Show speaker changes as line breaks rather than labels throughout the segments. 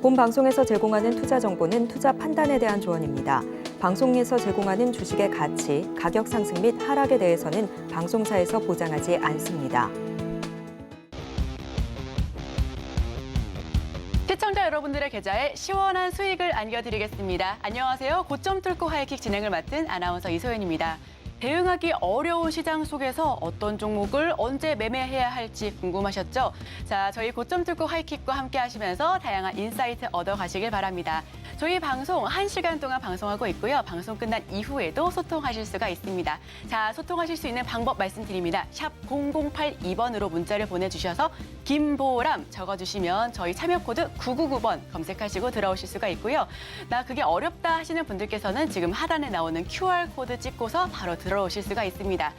본 방송에서 제공하는 투자 정보는 투자 판단에 대한 조언입니다. 방송에서 제공하는 주식의 가치, 가격 상승 및 하락에 대해서는 방송사에서 보장하지 않습니다.
시청자 여러분들의 계좌에 시원한 수익을 안겨드리겠습니다. 안녕하세요. 고점 뚫고 하이킥 진행을 맡은 아나운서 이소연입니다. 대응하기 어려운 시장 속에서 어떤 종목을 언제 매매해야 할지 궁금하셨죠? 자, 저희 고점 뚫고 하이킥과 함께 하시면서 다양한 인사이트 얻어가시길 바랍니다. 저희 방송 1시간 동안 방송하고 있고요. 방송 끝난 이후에도 소통하실 수가 있습니다. 자, 소통하실 수 있는 방법 말씀드립니다. 샵 0082번으로 문자를 보내주셔서 김보람 적어주시면 저희 참여 코드 999번 검색하시고 들어오실 수가 있고요. 나 그게 어렵다 하시는 분들께서는 지금 하단에 나오는 QR코드 찍고서 바로 들어오실 수가 있습니다.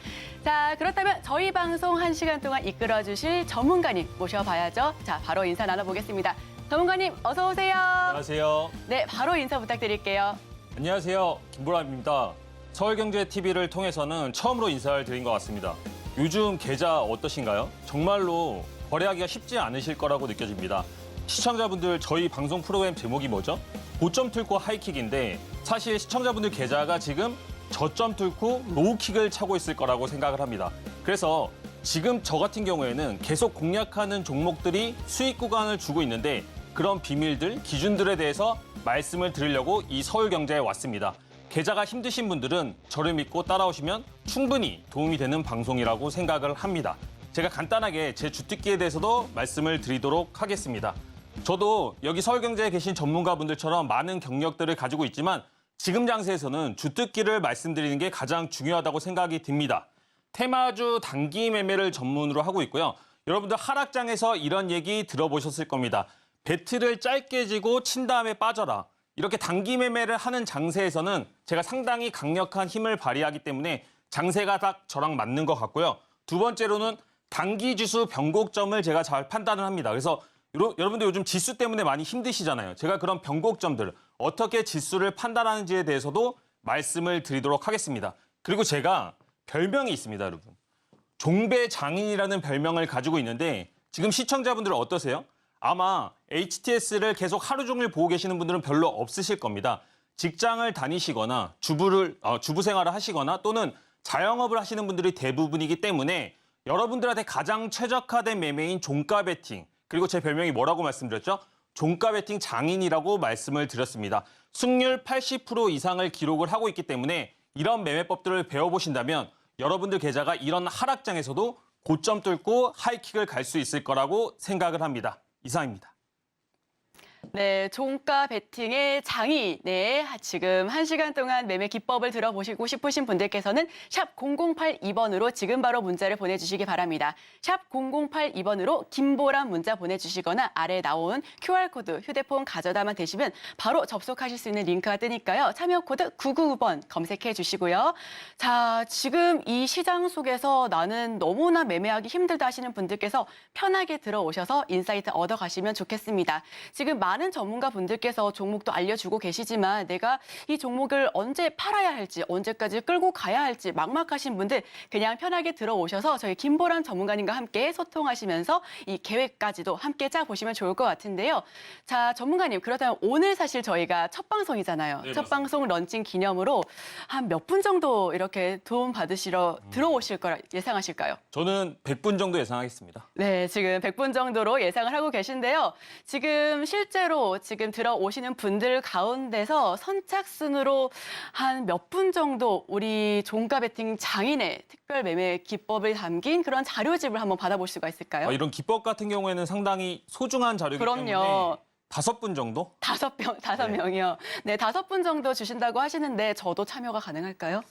자, 그렇다면 저희 방송 1시간 동안 이끌어주실 전문가님 모셔봐야죠. 자, 바로 인사 나눠보겠습니다. 전문가님 어서 오세요.
안녕하세요.
네, 바로 인사 부탁드릴게요.
안녕하세요. 김보람입니다. 서울경제TV를 통해서는 처음으로 인사를 드린 것 같습니다. 요즘 계좌 어떠신가요? 정말로 거래하기가 쉽지 않으실 거라고 느껴집니다. 시청자분들 저희 방송 프로그램 제목이 뭐죠? 고점 뚫고 하이킥인데 사실 시청자분들 계좌가 지금 저점 뚫고 로우킥을 차고 있을 거라고 생각을 합니다. 그래서 지금 저 같은 경우에는 계속 공략하는 종목들이 수익 구간을 주고 있는데 그런 비밀들, 기준들에 대해서 말씀을 드리려고 이 서울경제에 왔습니다. 계좌가 힘드신 분들은 저를 믿고 따라오시면 충분히 도움이 되는 방송이라고 생각을 합니다. 제가 간단하게 제 주특기에 대해서도 말씀을 드리도록 하겠습니다. 저도 여기 서울경제에 계신 전문가분들처럼 많은 경력들을 가지고 있지만 지금 장세에서는 주특기를 말씀드리는 게 가장 중요하다고 생각이 듭니다. 테마주 단기 매매를 전문으로 하고 있고요. 여러분들 하락장에서 이런 얘기 들어보셨을 겁니다. 배트를 짧게 지고 친 다음에 빠져라. 이렇게 단기 매매를 하는 장세에서는 제가 상당히 강력한 힘을 발휘하기 때문에 장세가 딱 저랑 맞는 것 같고요. 두 번째로는 단기 지수 변곡점을 제가 잘 판단을 합니다. 그래서 여러분들 요즘 지수 때문에 많이 힘드시잖아요. 제가 그런 변곡점들, 어떻게 지수를 판단하는지에 대해서도 말씀을 드리도록 하겠습니다. 그리고 제가 별명이 있습니다, 여러분. 종배장인이라는 별명을 가지고 있는데 지금 시청자분들은 어떠세요? 아마 HTS를 계속 하루 종일 보고 계시는 분들은 별로 없으실 겁니다. 직장을 다니시거나 주부 생활을 하시거나 또는 자영업을 하시는 분들이 대부분이기 때문에 여러분들한테 가장 최적화된 매매인 종가 베팅, 그리고 제 별명이 뭐라고 말씀드렸죠? 종가 베팅 장인이라고 말씀을 드렸습니다. 승률 80% 이상을 기록을 하고 있기 때문에 이런 매매법들을 배워보신다면 여러분들 계좌가 이런 하락장에서도 고점 뚫고 하이킥을 갈 수 있을 거라고 생각을 합니다. 이상입니다.
네, 종가 베팅의 장인. 네, 지금 1시간 동안 매매 기법을 들어보시고 싶으신 분들께서는 샵 0082번으로 지금 바로 문자를 보내주시기 바랍니다. 샵 0082번으로 김보람 문자 보내주시거나 아래에 나온 QR코드 휴대폰 가져다만 대시면 바로 접속하실 수 있는 링크가 뜨니까요. 참여 코드 999번 검색해 주시고요. 자, 지금 이 시장 속에서 나는 너무나 매매하기 힘들다 하시는 분들께서 편하게 들어오셔서 인사이트 얻어가시면 좋겠습니다. 지금 많은 전문가분들께서 종목도 알려주고 계시지만 내가 이 종목을 언제 팔아야 할지, 언제까지 끌고 가야 할지 막막하신 분들 그냥 편하게 들어오셔서 저희 김보람 전문가님과 함께 소통하시면서 이 계획까지도 함께 짜보시면 좋을 것 같은데요. 자, 전문가님, 그렇다면 오늘 사실 저희가 첫 방송이잖아요.
네,
첫 방송 런칭 기념으로 한 몇 분 정도 이렇게 도움 받으시러 들어오실 거라 예상하실까요?
저는 100분 정도 예상하겠습니다.
네, 지금 100분 정도로 예상을 하고 계신데요. 지금 실제로 지금 들어오시는 분들 가운데서 선착순으로 한 몇 분 정도 우리 종가 베팅 장인의 특별 매매 기법을 담긴 그런 자료집을 한번 받아볼 수가 있을까요?
이런 기법 같은 경우에는 상당히 소중한 자료이기
그럼요.
때문에 5분 정도?
다섯 명이요. 네, 5분 정도 주신다고 하시는데 저도 참여가 가능할까요?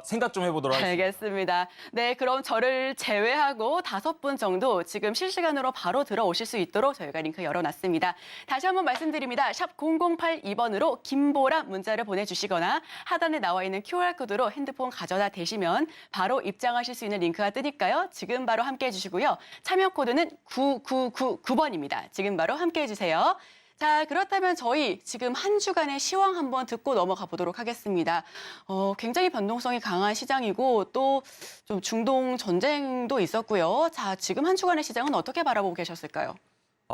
생각 좀 해보도록 하겠습니다.
알겠습니다. 네, 그럼 저를 제외하고 5분 정도 지금 실시간으로 바로 들어오실 수 있도록 저희가 링크 열어놨습니다. 다시 한번 말씀드립니다. 샵 0082번으로 김보람 문자를 보내주시거나 하단에 나와 있는 QR코드로 핸드폰 가져다 대시면 바로 입장하실 수 있는 링크가 뜨니까요. 지금 바로 함께해 주시고요. 참여 코드는 9999번입니다. 지금 바로 함께해 주세요. 자, 그렇다면 저희 지금 한 주간의 시황 한번 듣고 넘어가 보도록 하겠습니다. 굉장히 변동성이 강한 시장이고 또 좀 중동 전쟁도 있었고요. 자, 지금 한 주간의 시장은 어떻게 바라보고 계셨을까요?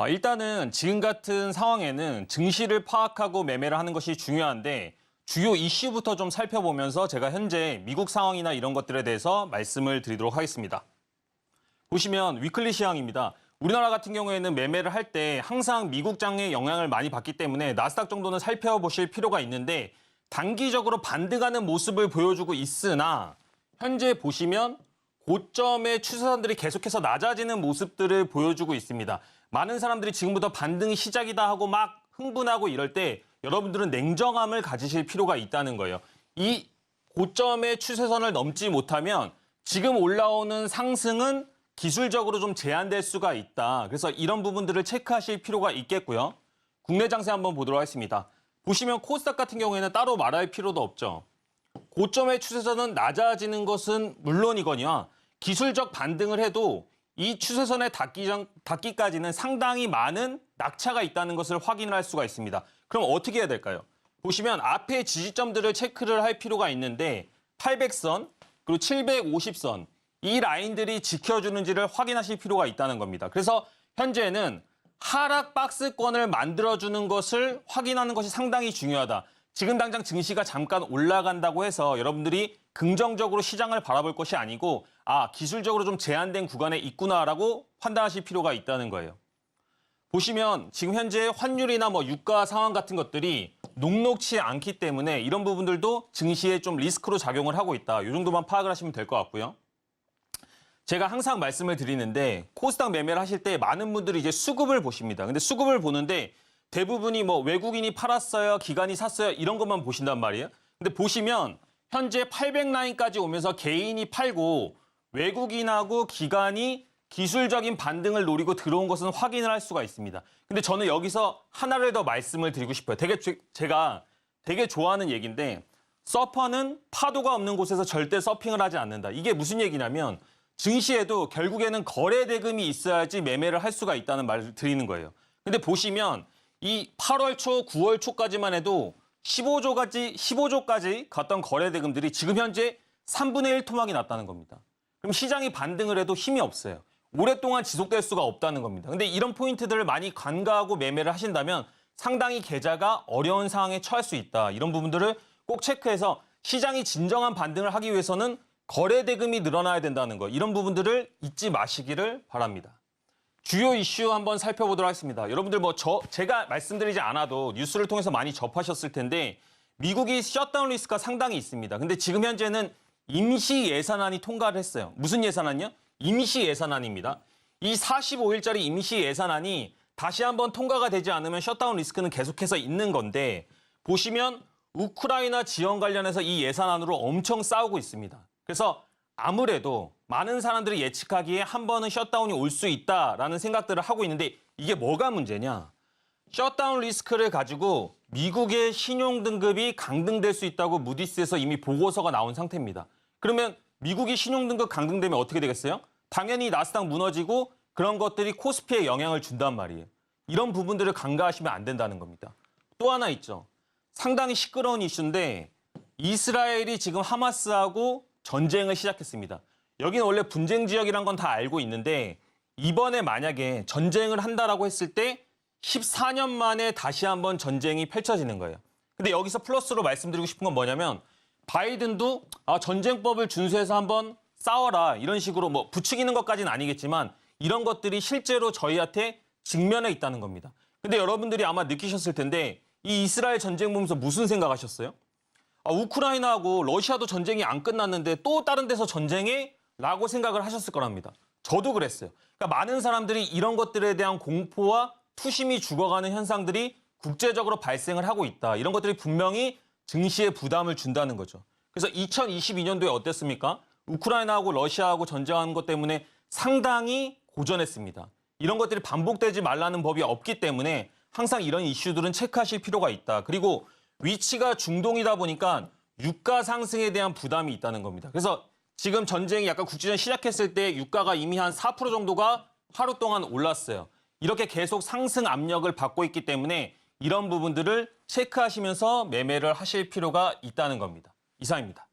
일단은 지금 같은 상황에는 증시를 파악하고 매매를 하는 것이 중요한데 주요 이슈부터 좀 살펴보면서 제가 현재 미국 상황이나 이런 것들에 대해서 말씀을 드리도록 하겠습니다. 보시면 위클리 시황입니다. 우리나라 같은 경우에는 매매를 할 때 항상 미국 장의 영향을 많이 받기 때문에 나스닥 정도는 살펴보실 필요가 있는데 단기적으로 반등하는 모습을 보여주고 있으나 현재 보시면 고점의 추세선들이 계속해서 낮아지는 모습들을 보여주고 있습니다. 많은 사람들이 지금부터 반등이 시작이다 하고 막 흥분하고 이럴 때 여러분들은 냉정함을 가지실 필요가 있다는 거예요. 이 고점의 추세선을 넘지 못하면 지금 올라오는 상승은 기술적으로 좀 제한될 수가 있다. 그래서 이런 부분들을 체크하실 필요가 있겠고요. 국내 장세 한번 보도록 하겠습니다. 보시면 코스닥 같은 경우에는 따로 말할 필요도 없죠. 고점의 추세선은 낮아지는 것은 물론이거니와 기술적 반등을 해도 이 추세선에 닿기까지는 상당히 많은 낙차가 있다는 것을 확인을 할 수가 있습니다. 그럼 어떻게 해야 될까요? 보시면 앞에 지지점들을 체크를 할 필요가 있는데 800선 그리고 750선 이 라인들이 지켜주는지를 확인하실 필요가 있다는 겁니다. 그래서 현재는 하락 박스권을 만들어주는 것을 확인하는 것이 상당히 중요하다. 지금 당장 증시가 잠깐 올라간다고 해서 여러분들이 긍정적으로 시장을 바라볼 것이 아니고 기술적으로 좀 제한된 구간에 있구나라고 판단하실 필요가 있다는 거예요. 보시면 지금 현재 환율이나 유가 상황 같은 것들이 녹록치 않기 때문에 이런 부분들도 증시에 좀 리스크로 작용을 하고 있다. 이 정도만 파악을 하시면 될 것 같고요. 제가 항상 말씀을 드리는데 코스닥 매매를 하실 때 많은 분들이 이제 수급을 보십니다. 근데 수급을 보는데 대부분이 외국인이 팔았어요, 기관이 샀어요 이런 것만 보신단 말이에요. 근데 보시면 현재 800라인까지 오면서 개인이 팔고 외국인하고 기관이 기술적인 반등을 노리고 들어온 것은 확인을 할 수가 있습니다. 근데 저는 여기서 하나를 더 말씀을 드리고 싶어요. 제가 되게 좋아하는 얘기인데 서퍼는 파도가 없는 곳에서 절대 서핑을 하지 않는다. 이게 무슨 얘기냐면 증시에도 결국에는 거래 대금이 있어야지 매매를 할 수가 있다는 말을 드리는 거예요. 근데 보시면 이 8월 초, 9월 초까지만 해도 15조까지 갔던 거래 대금들이 지금 현재 3분의 1 토막이 났다는 겁니다. 그럼 시장이 반등을 해도 힘이 없어요. 오랫동안 지속될 수가 없다는 겁니다. 근데 이런 포인트들을 많이 간과하고 매매를 하신다면 상당히 계좌가 어려운 상황에 처할 수 있다. 이런 부분들을 꼭 체크해서 시장이 진정한 반등을 하기 위해서는 거래 대금이 늘어나야 된다는 거. 이런 부분들을 잊지 마시기를 바랍니다. 주요 이슈 한번 살펴보도록 하겠습니다. 여러분들 제가 말씀드리지 않아도 뉴스를 통해서 많이 접하셨을 텐데 미국이 셧다운 리스크가 상당히 있습니다. 근데 지금 현재는 임시 예산안이 통과를 했어요. 무슨 예산안이요? 임시 예산안입니다. 이 45일짜리 임시 예산안이 다시 한번 통과가 되지 않으면 셧다운 리스크는 계속해서 있는 건데 보시면 우크라이나 지원 관련해서 이 예산안으로 엄청 싸우고 있습니다. 그래서 아무래도 많은 사람들이 예측하기에 한 번은 셧다운이 올 수 있다라는 생각들을 하고 있는데 이게 뭐가 문제냐? 셧다운 리스크를 가지고 미국의 신용 등급이 강등될 수 있다고 무디스에서 이미 보고서가 나온 상태입니다. 그러면 미국이 신용 등급 강등되면 어떻게 되겠어요? 당연히 나스닥 무너지고 그런 것들이 코스피에 영향을 준단 말이에요. 이런 부분들을 간과하시면 안 된다는 겁니다. 또 하나 있죠. 상당히 시끄러운 이슈인데 이스라엘이 지금 하마스하고 전쟁을 시작했습니다. 여기는 원래 분쟁 지역이란 건 다 알고 있는데 이번에 만약에 전쟁을 한다라고 했을 때 14년 만에 다시 한번 전쟁이 펼쳐지는 거예요. 근데 여기서 플러스로 말씀드리고 싶은 건 뭐냐면 바이든도 전쟁법을 준수해서 한번 싸워라 이런 식으로 부추기는 것까지는 아니겠지만 이런 것들이 실제로 저희한테 직면해 있다는 겁니다. 근데 여러분들이 아마 느끼셨을 텐데 이 이스라엘 전쟁 보면서 무슨 생각하셨어요? 우크라이나하고 러시아도 전쟁이 안 끝났는데 또 다른 데서 전쟁해? 라고 생각을 하셨을 거랍니다. 저도 그랬어요. 그러니까 많은 사람들이 이런 것들에 대한 공포와 투심이 죽어가는 현상들이 국제적으로 발생을 하고 있다. 이런 것들이 분명히 증시에 부담을 준다는 거죠. 그래서 2022년도에 어땠습니까? 우크라이나하고 러시아하고 전쟁하는 것 때문에 상당히 고전했습니다. 이런 것들이 반복되지 말라는 법이 없기 때문에 항상 이런 이슈들은 체크하실 필요가 있다. 그리고 위치가 중동이다 보니까 유가 상승에 대한 부담이 있다는 겁니다. 그래서 지금 전쟁이 약간 국지전 시작했을 때 유가가 이미 한 4% 정도가 하루 동안 올랐어요. 이렇게 계속 상승 압력을 받고 있기 때문에 이런 부분들을 체크하시면서 매매를 하실 필요가 있다는 겁니다. 이상입니다.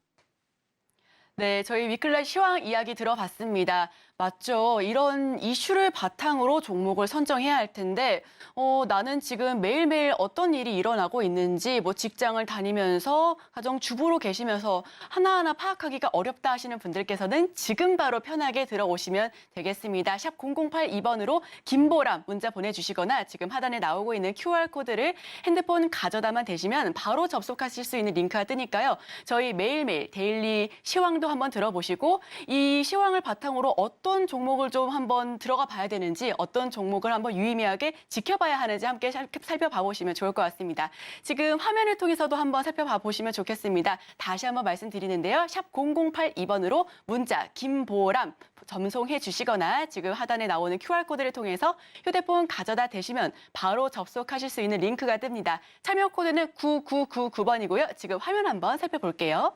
네, 저희 위클리 시황 이야기 들어봤습니다. 맞죠. 이런 이슈를 바탕으로 종목을 선정해야 할 텐데 나는 지금 매일매일 어떤 일이 일어나고 있는지 뭐 직장을 다니면서 가정 주부로 계시면서 하나하나 파악하기가 어렵다 하시는 분들께서는 지금 바로 편하게 들어오시면 되겠습니다. 샵 0082번으로 김보람 문자 보내주시거나 지금 하단에 나오고 있는 QR코드를 핸드폰 가져다만 대시면 바로 접속하실 수 있는 링크가 뜨니까요. 저희 매일매일 데일리 시황도 한번 들어보시고 이 시황을 바탕으로 어떤 종목을 좀 한번 들어가 봐야 되는지 어떤 종목을 한번 유의미하게 지켜봐야 하는지 함께 살펴봐 보시면 좋을 것 같습니다. 지금 화면을 통해서도 한번 살펴봐 보시면 좋겠습니다. 다시 한번 말씀드리는데요. 샵 0082번으로 문자 김보람 전송해 주시거나 지금 하단에 나오는 QR코드를 통해서 휴대폰 가져다 대시면 바로 접속하실 수 있는 링크가 뜹니다. 참여 코드는 9999번이고요. 지금 화면 한번 살펴볼게요.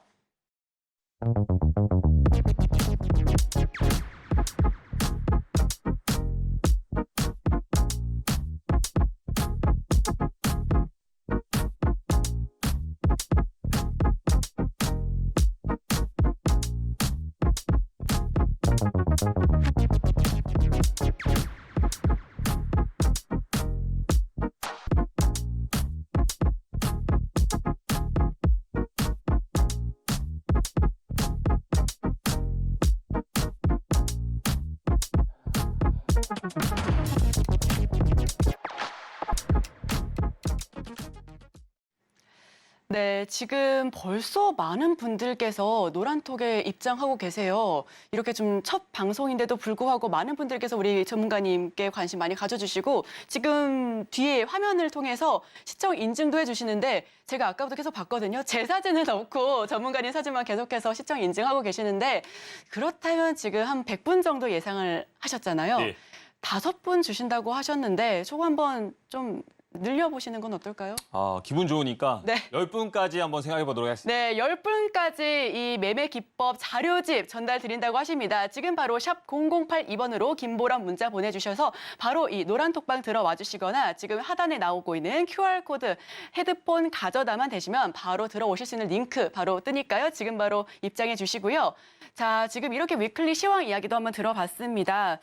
네, 지금 벌써 많은 분들께서 노란톡에 입장하고 계세요. 이렇게 좀 첫 방송인데도 불구하고 많은 분들께서 우리 전문가님께 관심 많이 가져주시고 지금 뒤에 화면을 통해서 시청 인증도 해주시는데 제가 아까부터 계속 봤거든요. 제 사진을 넣고 전문가님 사진만 계속해서 시청 인증하고 계시는데 그렇다면 지금 한 100분 정도 예상을 하셨잖아요.
네.
5분 주신다고 하셨는데 조금 한번 좀 늘려보시는 건 어떨까요?
기분 좋으니까
네.
10분까지 한번 생각해 보도록 하겠습니다.
네, 10분까지 이 매매 기법 자료집 전달 드린다고 하십니다. 지금 바로 샵 0082번으로 김보람 문자 보내주셔서 바로 이 노란 톡방 들어와 주시거나 지금 하단에 나오고 있는 QR코드 헤드폰 가져다만 대시면 바로 들어오실 수 있는 링크 바로 뜨니까요. 지금 바로 입장해 주시고요. 자, 지금 이렇게 위클리 시황 이야기도 한번 들어봤습니다.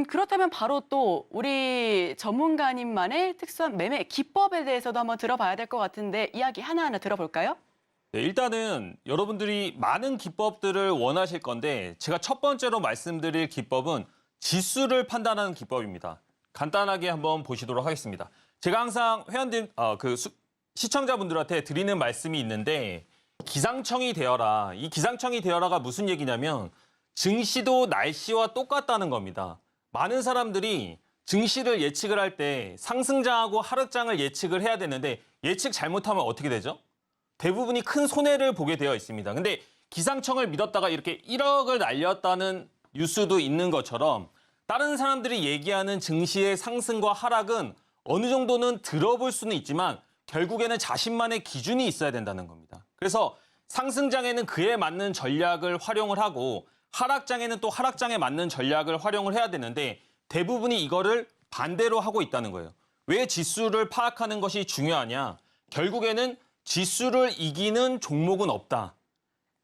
그렇다면 바로 또 우리 전문가님만의 특수한 매매 기법에 대해서도 한번 들어봐야 될 것 같은데 이야기 하나하나 들어볼까요?
네, 일단은 여러분들이 많은 기법들을 원하실 건데 제가 첫 번째로 말씀드릴 기법은 지수를 판단하는 기법입니다. 간단하게 한번 보시도록 하겠습니다. 제가 항상 회원들, 시청자분들한테 드리는 말씀이 있는데 기상청이 되어라. 이 기상청이 되어라가 무슨 얘기냐면 증시도 날씨와 똑같다는 겁니다. 많은 사람들이 증시를 예측을 할 때 상승장하고 하락장을 예측을 해야 되는데 예측 잘못하면 어떻게 되죠? 대부분이 큰 손해를 보게 되어 있습니다. 근데 기상청을 믿었다가 이렇게 1억을 날렸다는 뉴스도 있는 것처럼 다른 사람들이 얘기하는 증시의 상승과 하락은 어느 정도는 들어볼 수는 있지만 결국에는 자신만의 기준이 있어야 된다는 겁니다. 그래서 상승장에는 그에 맞는 전략을 활용을 하고 하락장에는 또 하락장에 맞는 전략을 활용을 해야 되는데 대부분이 이거를 반대로 하고 있다는 거예요. 왜 지수를 파악하는 것이 중요하냐? 결국에는 지수를 이기는 종목은 없다.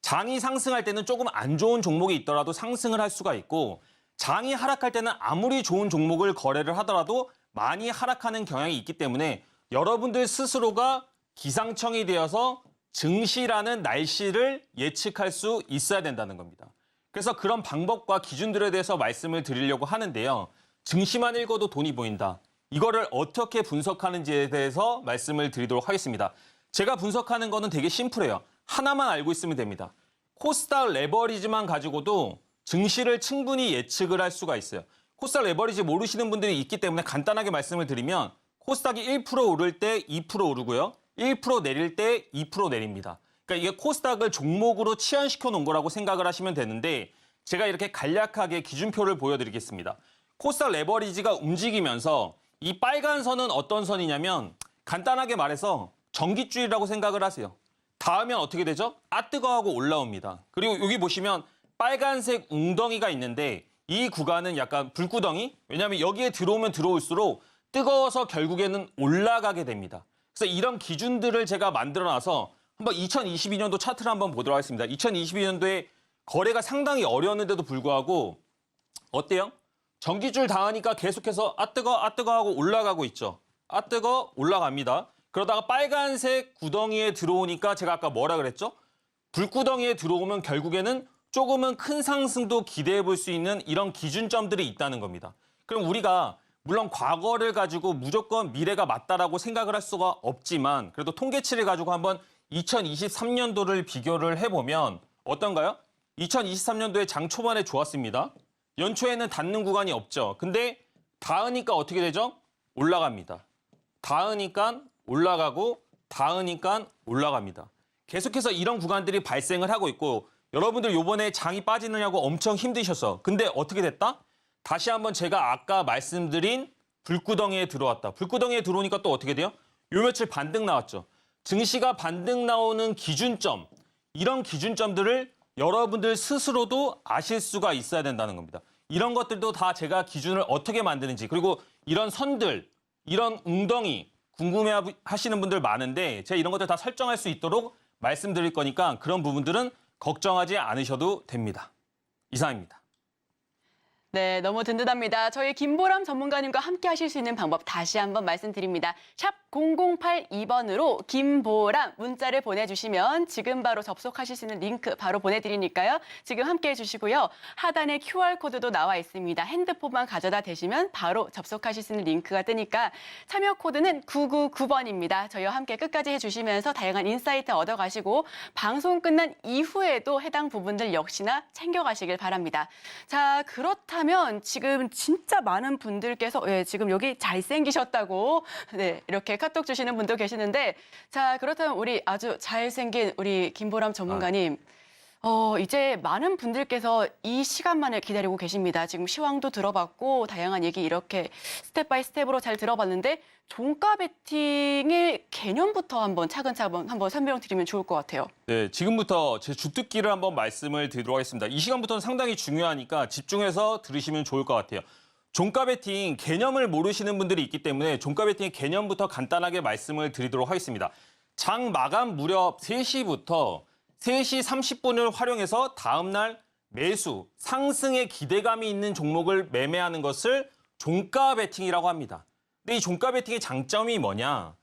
장이 상승할 때는 조금 안 좋은 종목이 있더라도 상승을 할 수가 있고 장이 하락할 때는 아무리 좋은 종목을 거래를 하더라도 많이 하락하는 경향이 있기 때문에 여러분들 스스로가 기상청이 되어서 증시라는 날씨를 예측할 수 있어야 된다는 겁니다. 그래서 그런 방법과 기준들에 대해서 말씀을 드리려고 하는데요. 증시만 읽어도 돈이 보인다. 이거를 어떻게 분석하는지에 대해서 말씀을 드리도록 하겠습니다. 제가 분석하는 거는 되게 심플해요. 하나만 알고 있으면 됩니다. 코스닥 레버리지만 가지고도 증시를 충분히 예측을 할 수가 있어요. 코스닥 레버리지 모르시는 분들이 있기 때문에 간단하게 말씀을 드리면 코스닥이 1% 오를 때 2% 오르고요. 1% 내릴 때 2% 내립니다. 그러니까 이게 코스닥을 종목으로 치환시켜 놓은 거라고 생각을 하시면 되는데 제가 이렇게 간략하게 기준표를 보여드리겠습니다. 코스닥 레버리지가 움직이면서 이 빨간 선은 어떤 선이냐면 간단하게 말해서 전기줄이라고 생각을 하세요. 닿으면 어떻게 되죠? 뜨거워하고 올라옵니다. 그리고 여기 보시면 빨간색 웅덩이가 있는데 이 구간은 약간 불구덩이? 왜냐하면 여기에 들어오면 들어올수록 뜨거워서 결국에는 올라가게 됩니다. 그래서 이런 기준들을 제가 만들어놔서 한번 2022년도 차트를 한번 보도록 하겠습니다. 2022년도에 거래가 상당히 어려웠는데도 불구하고 어때요? 전기줄 닿으니까 계속해서 아 뜨거 하고 올라가고 있죠. 아 뜨거 올라갑니다. 그러다가 빨간색 구덩이에 들어오니까 제가 아까 뭐라 그랬죠? 불구덩이에 들어오면 결국에는 조금은 큰 상승도 기대해 볼 수 있는 이런 기준점들이 있다는 겁니다. 그럼 우리가 물론 과거를 가지고 무조건 미래가 맞다라고 생각을 할 수가 없지만 그래도 통계치를 가지고 한번 2023년도를 비교를 해보면 어떤가요? 2023년도에 장 초반에 좋았습니다. 연초에는 닿는 구간이 없죠. 근데 닿으니까 어떻게 되죠? 올라갑니다. 닿으니까 올라가고 닿으니까 올라갑니다. 계속해서 이런 구간들이 발생을 하고 있고 여러분들 요번에 장이 빠지느냐고 엄청 힘드셨어. 근데 어떻게 됐다? 다시 한번 제가 아까 말씀드린 불구덩이에 들어왔다. 불구덩이에 들어오니까 또 어떻게 돼요? 요 며칠 반등 나왔죠. 증시가 반등 나오는 기준점, 이런 기준점들을 여러분들 스스로도 아실 수가 있어야 된다는 겁니다. 이런 것들도 다 제가 기준을 어떻게 만드는지 그리고 이런 선들, 이런 웅덩이 궁금해하시는 분들 많은데 제가 이런 것들 다 설정할 수 있도록 말씀드릴 거니까 그런 부분들은 걱정하지 않으셔도 됩니다. 이상입니다.
네, 너무 든든합니다. 저희 김보람 전문가님과 함께 하실 수 있는 방법 다시 한번 말씀드립니다. 샵 0082번으로 김보람 문자를 보내주시면 지금 바로 접속하실 수 있는 링크 바로 보내드리니까요. 지금 함께 해주시고요. 하단에 QR코드도 나와 있습니다. 핸드폰만 가져다 대시면 바로 접속하실 수 있는 링크가 뜨니까 참여 코드는 999번입니다. 저희와 함께 끝까지 해주시면서 다양한 인사이트 얻어가시고 방송 끝난 이후에도 해당 부분들 역시나 챙겨가시길 바랍니다. 자, 그렇다면 지금 진짜 많은 분들께서 지금 여기 잘생기셨다고 이렇게 카톡 주시는 분도 계시는데 자, 그렇다면 우리 아주 잘생긴 우리 김보람 전문가님 이제 많은 분들께서 이 시간만을 기다리고 계십니다. 지금 시황도 들어봤고 다양한 얘기 이렇게 스텝 바이 스텝으로 잘 들어봤는데 종가 베팅의 개념부터 한번 차근차근 한번 설명드리면 좋을 것 같아요.
네, 지금부터 제 주특기를 한번 말씀을 드리도록 하겠습니다. 이 시간부터는 상당히 중요하니까 집중해서 들으시면 좋을 것 같아요. 종가 베팅 개념을 모르시는 분들이 있기 때문에 종가 베팅의 개념부터 간단하게 말씀을 드리도록 하겠습니다. 장 마감 무렵 3시부터 3시 30분을 활용해서 다음 날 매수, 상승의 기대감이 있는 종목을 매매하는 것을 종가 베팅이라고 합니다. 근데 이 종가 베팅의 장점이 뭐냐?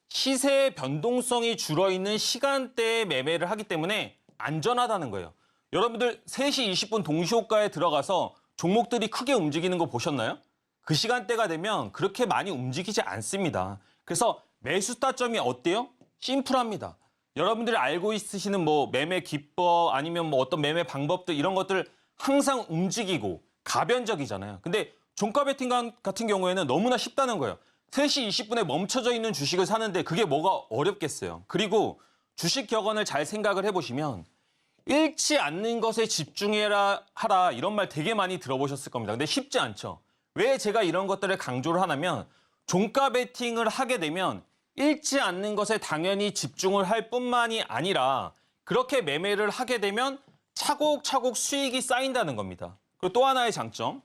시세의 변동성이 줄어있는 시간대에 매매를 하기 때문에 안전하다는 거예요. 여러분들 3시 20분 동시호가에 들어가서 종목들이 크게 움직이는 거 보셨나요? 그 시간대가 되면 그렇게 많이 움직이지 않습니다. 그래서 매수 타점이 어때요? 심플합니다. 여러분들이 알고 있으시는 뭐 매매 기법 아니면 뭐 어떤 매매 방법들 이런 것들 항상 움직이고 가변적이잖아요. 근데 종가 베팅 같은 경우에는 너무나 쉽다는 거예요. 3시 20분에 멈춰져 있는 주식을 사는데 그게 뭐가 어렵겠어요. 그리고 주식 격언을 잘 생각을 해보시면 잃지 않는 것에 집중해라 하라 이런 말 되게 많이 들어보셨을 겁니다. 근데 쉽지 않죠. 왜 제가 이런 것들을 강조를 하냐면 종가 베팅을 하게 되면 잃지 않는 것에 당연히 집중을 할 뿐만이 아니라 그렇게 매매를 하게 되면 차곡차곡 수익이 쌓인다는 겁니다. 그리고 또 하나의 장점,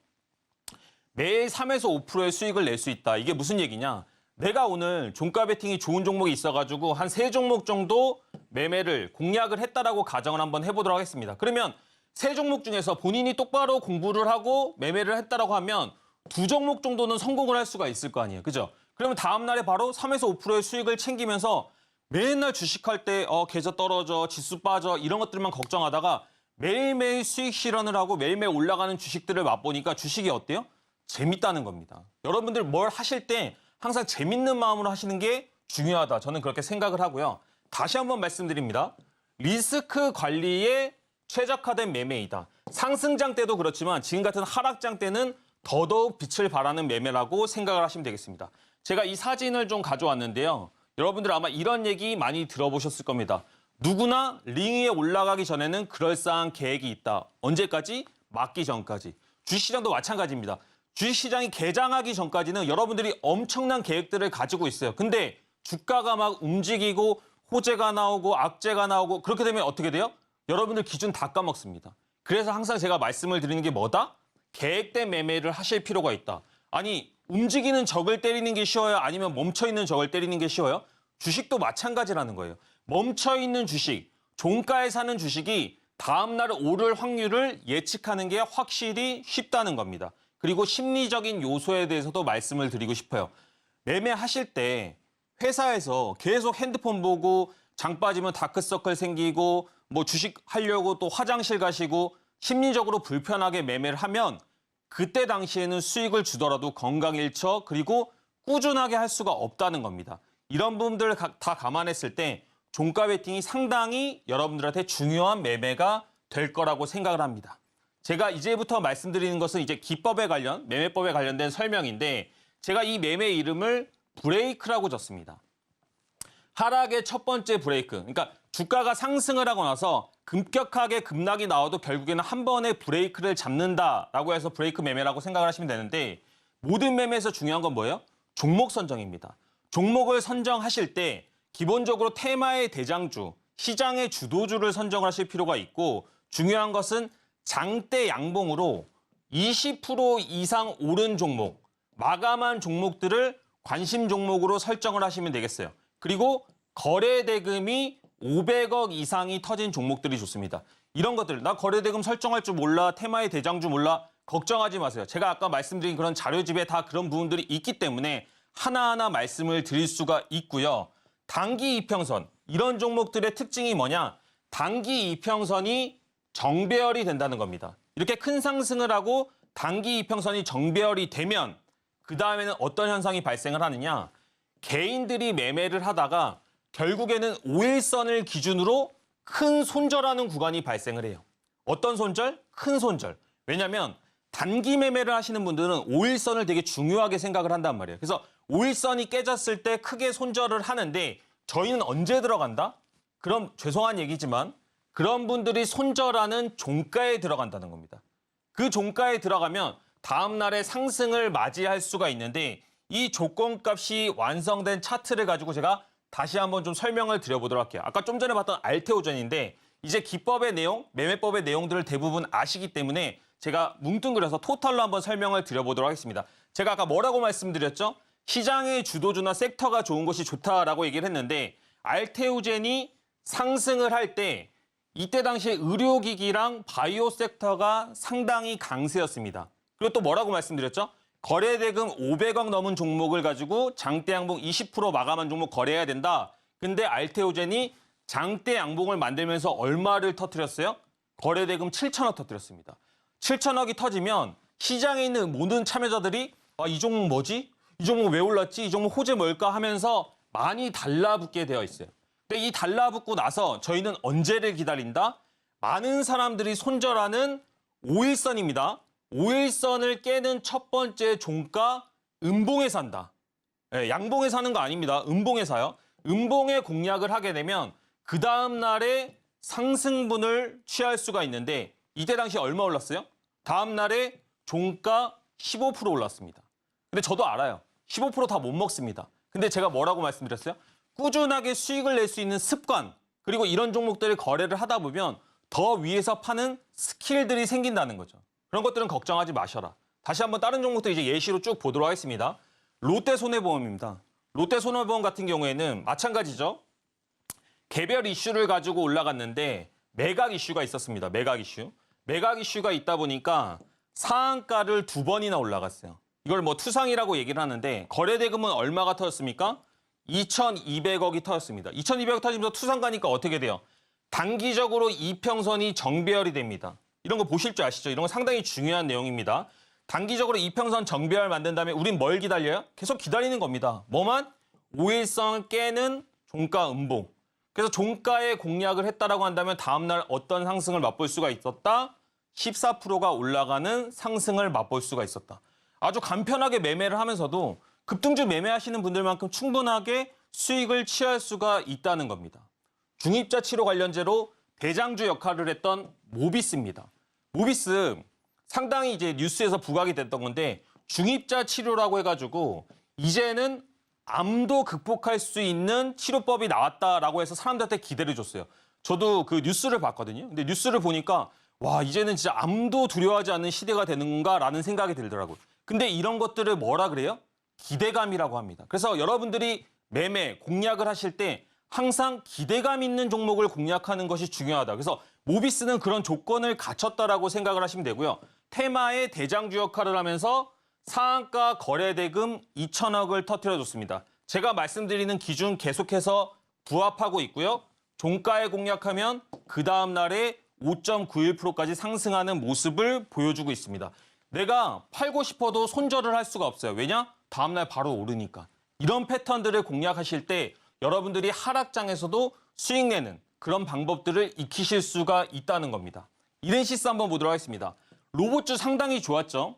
매일 3에서 5%의 수익을 낼 수 있다. 이게 무슨 얘기냐? 내가 오늘 종가 베팅이 좋은 종목이 있어가지고 한 3종목 정도 매매를 공략을 했다라고 가정을 한번 해보도록 하겠습니다. 그러면 3종목 중에서 본인이 똑바로 공부를 하고 매매를 했다라고 하면 2종목 정도는 성공을 할 수가 있을 거 아니에요. 그죠? 그러면 다음 날에 바로 3에서 5%의 수익을 챙기면서 맨날 주식할 때 계좌 떨어져, 지수 빠져 이런 것들만 걱정하다가 매일매일 수익 실현을 하고 매일매일 올라가는 주식들을 맛보니까 주식이 어때요? 재밌다는 겁니다. 여러분들 뭘 하실 때 항상 재밌는 마음으로 하시는 게 중요하다. 저는 그렇게 생각을 하고요. 다시 한번 말씀드립니다. 리스크 관리에 최적화된 매매이다. 상승장 때도 그렇지만 지금 같은 하락장 때는 더더욱 빛을 발하는 매매라고 생각을 하시면 되겠습니다. 제가 이 사진을 좀 가져왔는데요. 여러분들 아마 이런 얘기 많이 들어보셨을 겁니다. 누구나 링 위에 올라가기 전에는 그럴싸한 계획이 있다. 언제까지? 맞기 전까지. 주식시장도 마찬가지입니다. 주식시장이 개장하기 전까지는 여러분들이 엄청난 계획들을 가지고 있어요. 근데 주가가 막 움직이고 호재가 나오고 악재가 나오고 그렇게 되면 어떻게 돼요? 여러분들 기준 다 까먹습니다. 그래서 항상 제가 말씀을 드리는 게 뭐다? 계획된 매매를 하실 필요가 있다. 아니 움직이는 적을 때리는 게 쉬워요? 아니면 멈춰있는 적을 때리는 게 쉬워요? 주식도 마찬가지라는 거예요. 멈춰있는 주식, 종가에 사는 주식이 다음 날 오를 확률을 예측하는 게 확실히 쉽다는 겁니다. 그리고 심리적인 요소에 대해서도 말씀을 드리고 싶어요. 매매하실 때 회사에서 계속 핸드폰 보고 장 빠지면 다크서클 생기고 뭐 주식 하려고 또 화장실 가시고 심리적으로 불편하게 매매를 하면 그때 당시에는 수익을 주더라도 건강 잃죠. 그리고 꾸준하게 할 수가 없다는 겁니다. 이런 부분들을 다 감안했을 때 종가 베팅이 상당히 여러분들한테 중요한 매매가 될 거라고 생각을 합니다. 제가 이제부터 말씀드리는 것은 이제 기법에 관련, 매매법에 관련된 설명인데 제가 이 매매 이름을 브레이크라고 줬습니다. 하락의 첫 번째 브레이크. 그러니까 주가가 상승을 하고 나서 급격하게 급락이 나와도 결국에는 한 번에 브레이크를 잡는다라고 해서 브레이크 매매라고 생각을 하시면 되는데 모든 매매에서 중요한 건 뭐예요? 종목 선정입니다. 종목을 선정하실 때 기본적으로 테마의 대장주, 시장의 주도주를 선정을 하실 필요가 있고 중요한 것은 장대 양봉으로 20% 이상 오른 종목, 마감한 종목들을 관심 종목으로 설정을 하시면 되겠어요. 그리고 거래 대금이 500억 이상이 터진 종목들이 좋습니다. 이런 것들, 나 거래 대금 설정할 줄 몰라, 테마의 대장주 몰라, 걱정하지 마세요. 제가 아까 말씀드린 그런 자료집에 다 그런 부분들이 있기 때문에 하나하나 말씀을 드릴 수가 있고요. 단기 이평선, 이런 종목들의 특징이 뭐냐? 단기 이평선이 정배열이 된다는 겁니다. 이렇게 큰 상승을 하고 단기 이평선이 정배열이 되면 그 다음에는 어떤 현상이 발생을 하느냐? 개인들이 매매를 하다가 결국에는 5일선을 기준으로 큰 손절하는 구간이 발생을 해요. 어떤 손절? 큰 손절. 왜냐하면 단기 매매를 하시는 분들은 5일선을 되게 중요하게 생각을 한단 말이에요. 그래서 5일선이 깨졌을 때 크게 손절을 하는데 저희는 언제 들어간다? 그럼 죄송한 얘기지만 그런 분들이 손절하는 종가에 들어간다는 겁니다. 그 종가에 들어가면 다음 날에 상승을 맞이할 수가 있는데 이 조건값이 완성된 차트를 가지고 제가 다시 한번 좀 설명을 드려보도록 할게요. 아까 좀 전에 봤던 알테오전인데 이제 기법의 내용, 매매법의 내용들을 대부분 아시기 때문에 제가 뭉뚱그려서 토탈로 한번 설명을 드려보도록 하겠습니다. 제가 아까 뭐라고 말씀드렸죠? 시장의 주도주나 섹터가 좋은 것이 좋다라고 얘기를 했는데 알테오젠이 상승을 할 때 이때 당시에 의료기기랑 바이오 섹터가 상당히 강세였습니다. 그리고 또 뭐라고 말씀드렸죠? 거래대금 500억 넘은 종목을 가지고 장대 양봉 20% 마감한 종목 거래해야 된다. 근데 알테오젠이 장대 양봉을 만들면서 얼마를 터뜨렸어요? 거래대금 7천억 터뜨렸습니다. 7천억이 터지면 시장에 있는 모든 참여자들이 이 종목 뭐지? 이 종목 왜 올랐지? 이 종목 호재 뭘까? 하면서 많이 달라붙게 되어 있어요. 근데 이 달라붙고 나서 저희는 언제를 기다린다? 많은 사람들이 손절하는 5일선입니다. 5일선을 깨는 첫 번째 종가 음봉에 산다. 네, 양봉에 사는 거 아닙니다. 음봉에 사요. 음봉에 공략을 하게 되면 그 다음 날에 상승분을 취할 수가 있는데 이때 당시 얼마 올랐어요? 다음 날에 종가 15% 올랐습니다. 근데 저도 알아요. 15% 다 못 먹습니다. 근데 제가 뭐라고 말씀드렸어요? 꾸준하게 수익을 낼 수 있는 습관, 그리고 이런 종목들을 거래를 하다 보면 더 위에서 파는 스킬들이 생긴다는 거죠. 그런 것들은 걱정하지 마셔라. 다시 한번 다른 종목들 이제 예시로 쭉 보도록 하겠습니다. 롯데손해보험입니다. 롯데손해보험 같은 경우에는 마찬가지죠. 개별 이슈를 가지고 올라갔는데 매각 이슈가 있었습니다. 매각 이슈. 매각 이슈가 있다 보니까 상한가를 2번이나 올라갔어요. 이걸 뭐 투상이라고 얘기를 하는데 거래대금은 얼마가 터졌습니까? 2,200억이 터졌습니다. 2,200억 터지면서 투상가니까 어떻게 돼요? 단기적으로 이평선이 정배열이 됩니다. 이런 거 보실 줄 아시죠? 이런 거 상당히 중요한 내용입니다. 단기적으로 이평선 정배열 만든 다음에 우린 뭘 기다려요? 계속 기다리는 겁니다. 뭐만? 5일선 깨는 종가 음봉. 그래서 종가에 공략을 했다라고 한다면 다음 날 어떤 상승을 맛볼 수가 있었다? 14%가 올라가는 상승을 맛볼 수가 있었다. 아주 간편하게 매매를 하면서도 급등주 매매하시는 분들만큼 충분하게 수익을 취할 수가 있다는 겁니다. 중입자 치료 관련제로 대장주 역할을 했던 모비스입니다. 모비스 상당히 이제 뉴스에서 부각이 됐던 건데 중입자 치료라고 해가지고 이제는 암도 극복할 수 있는 치료법이 나왔다라고 해서 사람들한테 기대를 줬어요. 저도 그 뉴스를 봤거든요. 근데 뉴스를 보니까 와, 이제는 진짜 암도 두려워하지 않는 시대가 되는 건가라는 생각이 들더라고요. 근데 이런 것들을 뭐라 그래요? 기대감이라고 합니다. 그래서 여러분들이 매매, 공략을 하실 때 항상 기대감 있는 종목을 공략하는 것이 중요하다. 그래서 모비스는 그런 조건을 갖췄다라고 생각을 하시면 되고요. 테마의 대장주 역할을 하면서 상한가 거래대금 2천억을 터뜨려줬습니다. 제가 말씀드리는 기준 계속해서 부합하고 있고요. 종가에 공략하면 그 다음 날에 5.91%까지 상승하는 모습을 보여주고 있습니다. 내가 팔고 싶어도 손절을 할 수가 없어요. 왜냐? 다음 날 바로 오르니까. 이런 패턴들을 공략하실 때 여러분들이 하락장에서도 수익 내는 그런 방법들을 익히실 수가 있다는 겁니다. 이렌시스 한번 보도록 하겠습니다. 로봇주 상당히 좋았죠.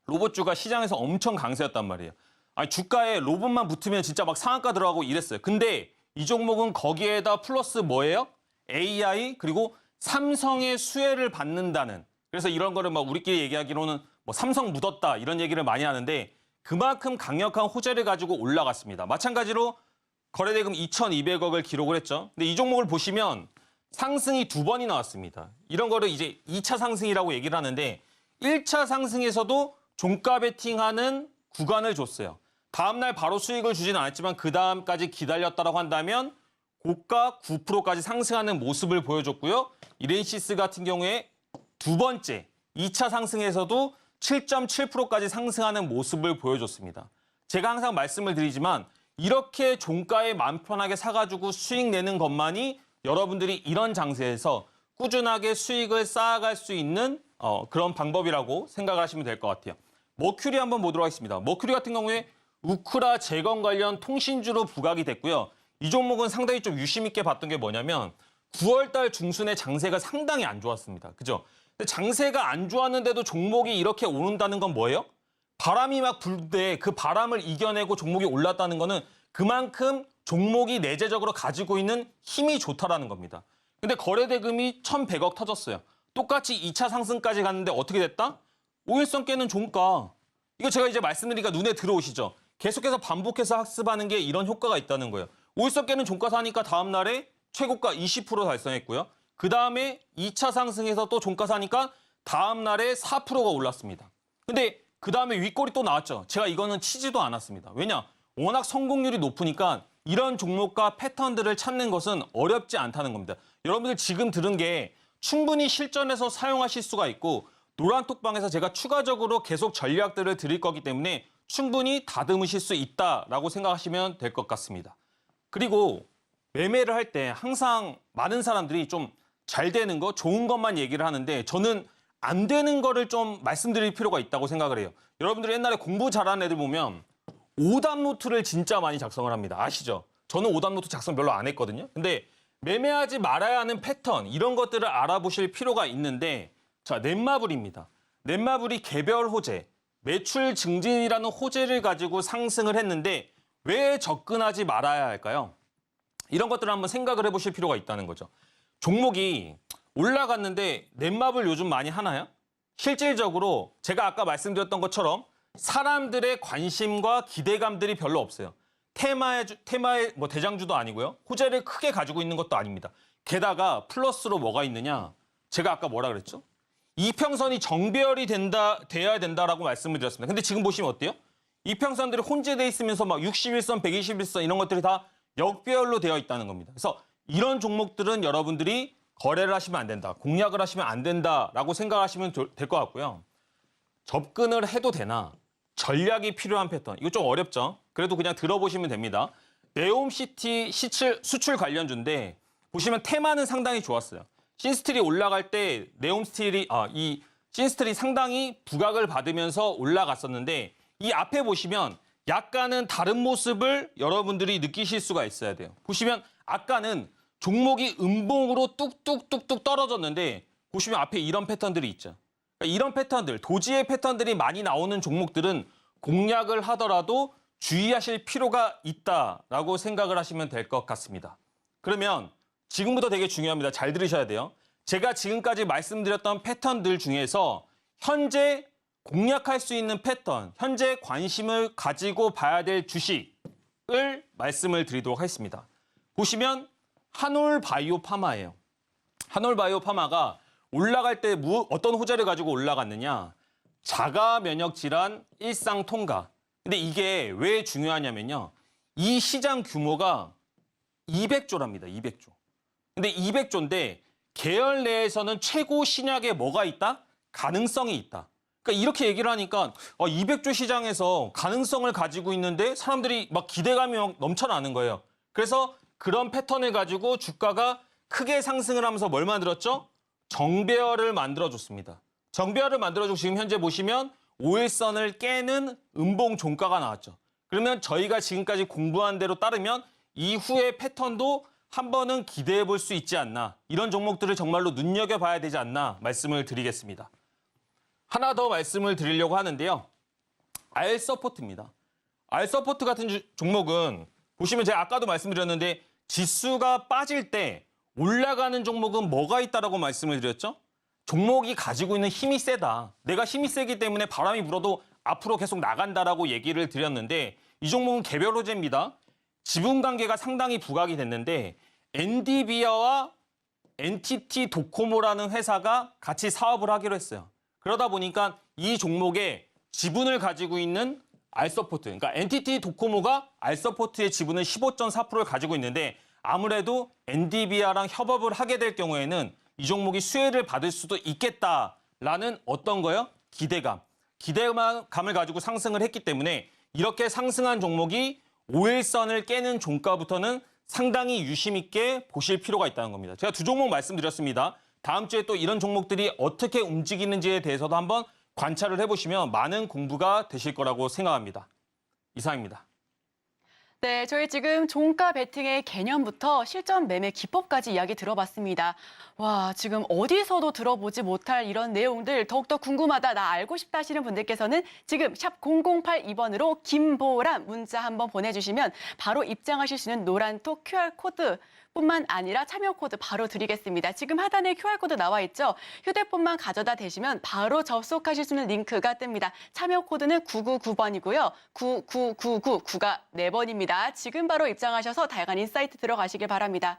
로봇주가 시장에서 엄청 강세였단 말이에요. 아니, 주가에 로봇만 붙으면 진짜 막 상한가 들어가고 이랬어요. 근데 이 종목은 거기에다 플러스 뭐예요? AI 그리고 삼성의 수혜를 받는다는. 그래서 이런 거를 막 우리끼리 얘기하기로는 뭐 삼성 묻었다 이런 얘기를 많이 하는데 그만큼 강력한 호재를 가지고 올라갔습니다. 마찬가지로 거래대금 2,200억을 기록을 했죠. 근데 이 종목을 보시면 상승이 2번이 나왔습니다. 이런 거를 이제 2차 상승이라고 얘기를 하는데 1차 상승에서도 종가 베팅하는 구간을 줬어요. 다음 날 바로 수익을 주지는 않았지만 그 다음까지 기다렸다라고 한다면 고가 9%까지 상승하는 모습을 보여줬고요. 이렌시스 같은 경우에 두 번째 2차 상승에서도 7.7%까지 상승하는 모습을 보여줬습니다. 제가 항상 말씀을 드리지만 이렇게 종가에 마음 편하게 사가지고 수익 내는 것만이 여러분들이 이런 장세에서 꾸준하게 수익을 쌓아갈 수 있는 그런 방법이라고 생각을 하시면 될 것 같아요. 머큐리 한번 보도록 하겠습니다. 머큐리 같은 경우에 우크라 재건 관련 통신주로 부각이 됐고요. 이 종목은 상당히 좀 유심 있게 봤던 게 뭐냐면 9월 달 중순에 장세가 상당히 안 좋았습니다. 그죠? 근데 장세가 안 좋았는데도 종목이 이렇게 오른다는 건 뭐예요? 바람이 막 불때 그 바람을 이겨내고 종목이 올랐다는 거는 그만큼 종목이 내재적으로 가지고 있는 힘이 좋다라는 겁니다. 근데 거래대금이 1,100억 터졌어요. 똑같이 2차 상승까지 갔는데 어떻게 됐다? 5일선 깨는 종가. 이거 제가 이제 말씀드리니까 눈에 들어오시죠? 계속해서 반복해서 학습하는 게 이런 효과가 있다는 거예요. 5일선 깨는 종가 사니까 다음 날에 최고가 20% 달성했고요. 그 다음에 2차 상승해서 또 종가 사니까 다음 날에 4%가 올랐습니다. 근데 그 다음에 윗골이 또 나왔죠. 제가 이거는 치지도 않았습니다. 왜냐? 워낙 성공률이 높으니까 이런 종목과 패턴들을 찾는 것은 어렵지 않다는 겁니다. 여러분들 지금 들은 게 충분히 실전에서 사용하실 수가 있고 노란톡방에서 제가 추가적으로 계속 전략들을 드릴 거기 때문에 충분히 다듬으실 수 있다라고 생각하시면 될 것 같습니다. 그리고 매매를 할 때 항상 많은 사람들이 좀 잘 되는 거, 좋은 것만 얘기를 하는데 저는 안 되는 거를 좀 말씀드릴 필요가 있다고 생각을 해요. 여러분들이 옛날에 공부 잘하는 애들 보면 오답 노트를 진짜 많이 작성을 합니다. 아시죠? 저는 오답 노트 작성 별로 안 했거든요. 근데 매매하지 말아야 하는 패턴 이런 것들을 알아보실 필요가 있는데 자, 넷마블입니다. 넷마블이 개별 호재, 매출 증진이라는 호재를 가지고 상승을 했는데 왜 접근하지 말아야 할까요? 이런 것들을 한번 생각을 해보실 필요가 있다는 거죠. 종목이 올라갔는데 넷마블 요즘 많이 하나요? 실질적으로 제가 아까 말씀드렸던 것처럼 사람들의 관심과 기대감들이 별로 없어요. 테마의 뭐 대장주도 아니고요. 호재를 크게 가지고 있는 것도 아닙니다. 게다가 플러스로 뭐가 있느냐? 제가 아까 뭐라 그랬죠? 이평선이 정배열이 돼야 된다라고 말씀을 드렸습니다. 근데 지금 보시면 어때요? 이평선들이 혼재돼 있으면서 막 61선, 121선 이런 것들이 다 역배열로 되어 있다는 겁니다. 그래서 이런 종목들은 여러분들이 거래를 하시면 안 된다, 공략을 하시면 안 된다라고 생각하시면 될 것 같고요. 접근을 해도 되나? 전략이 필요한 패턴. 이거 좀 어렵죠? 그래도 그냥 들어보시면 됩니다. 네옴시티 수출 관련주인데 보시면 테마는 상당히 좋았어요. 신스틸이 올라갈 때 이 신스틸이 상당히 부각을 받으면서 올라갔었는데 이 앞에 보시면 약간은 다른 모습을 여러분들이 느끼실 수가 있어야 돼요. 보시면 아까는 종목이 음봉으로 뚝뚝뚝뚝 떨어졌는데 보시면 앞에 이런 패턴들이 있죠. 그러니까 이런 패턴들, 도지의 패턴들이 많이 나오는 종목들은 공략을 하더라도 주의하실 필요가 있다라고 생각을 하시면 될 것 같습니다. 그러면 지금부터 되게 중요합니다. 잘 들으셔야 돼요. 제가 지금까지 말씀드렸던 패턴들 중에서 현재 공략할 수 있는 패턴, 현재 관심을 가지고 봐야 될 주식을 말씀을 드리도록 하겠습니다. 보시면 한올바이오파마예요. 한올바이오파마가 올라갈 때 어떤 호재를 가지고 올라갔느냐? 자가 면역 질환 일상 통과. 근데 이게 왜 중요하냐면요. 이 시장 규모가 200조랍니다. 200조. 근데 200조인데 계열 내에서는 최고 신약에 뭐가 있다? 가능성이 있다. 그러니까 이렇게 얘기를 하니까 200조 시장에서 가능성을 가지고 있는데 사람들이 막 기대감이 막 넘쳐나는 거예요. 그래서 그런 패턴을 가지고 주가가 크게 상승을 하면서 뭘 만들었죠? 정배열을 만들어줬습니다. 정배열을 만들어주고 지금 현재 보시면 5일선을 깨는 음봉 종가가 나왔죠. 그러면 저희가 지금까지 공부한 대로 따르면 이후의 패턴도 한 번은 기대해 볼 수 있지 않나. 이런 종목들을 정말로 눈여겨봐야 되지 않나 말씀을 드리겠습니다. 하나 더 말씀을 드리려고 하는데요. 알서포트입니다. 알서포트 같은 종목은 보시면 제가 아까도 말씀드렸는데 지수가 빠질 때 올라가는 종목은 뭐가 있다라고 말씀을 드렸죠? 종목이 가지고 있는 힘이 세다. 내가 힘이 세기 때문에 바람이 불어도 앞으로 계속 나간다라고 얘기를 드렸는데 이 종목은 개별 호재입니다. 지분 관계가 상당히 부각이 됐는데 엔디비아와 NTT 도코모라는 회사가 같이 사업을 하기로 했어요. 그러다 보니까 이 종목에 지분을 가지고 있는 알서포트, 그러니까 NTT 도코모가 알서포트의 지분을 15.4%를 가지고 있는데 아무래도 엔디비아랑 협업을 하게 될 경우에는 이 종목이 수혜를 받을 수도 있겠다라는 어떤 거요? 기대감을 가지고 상승을 했기 때문에 이렇게 상승한 종목이 5일선을 깨는 종가부터는 상당히 유심 있게 보실 필요가 있다는 겁니다. 제가 두 종목 말씀드렸습니다. 다음 주에 또 이런 종목들이 어떻게 움직이는지에 대해서도 한번 관찰을 해보시면 많은 공부가 되실 거라고 생각합니다. 이상입니다.
네, 저희 지금 종가 베팅의 개념부터 실전 매매 기법까지 이야기 들어봤습니다. 와, 지금 어디서도 들어보지 못할 이런 내용들 더욱더 궁금하다, 나 알고 싶다 하시는 분들께서는 지금 샵 0082번으로 김보람 문자 한번 보내주시면 바로 입장하실 수 있는 노란톡 QR코드 뿐만 아니라 참여 코드 바로 드리겠습니다. 지금 하단에 QR코드 나와 있죠? 휴대폰만 가져다 대시면 바로 접속하실 수 있는 링크가 뜹니다. 참여 코드는 999번이고요. 99999가 4번입니다. 지금 바로 입장하셔서 다양한 인사이트 들어가시길 바랍니다.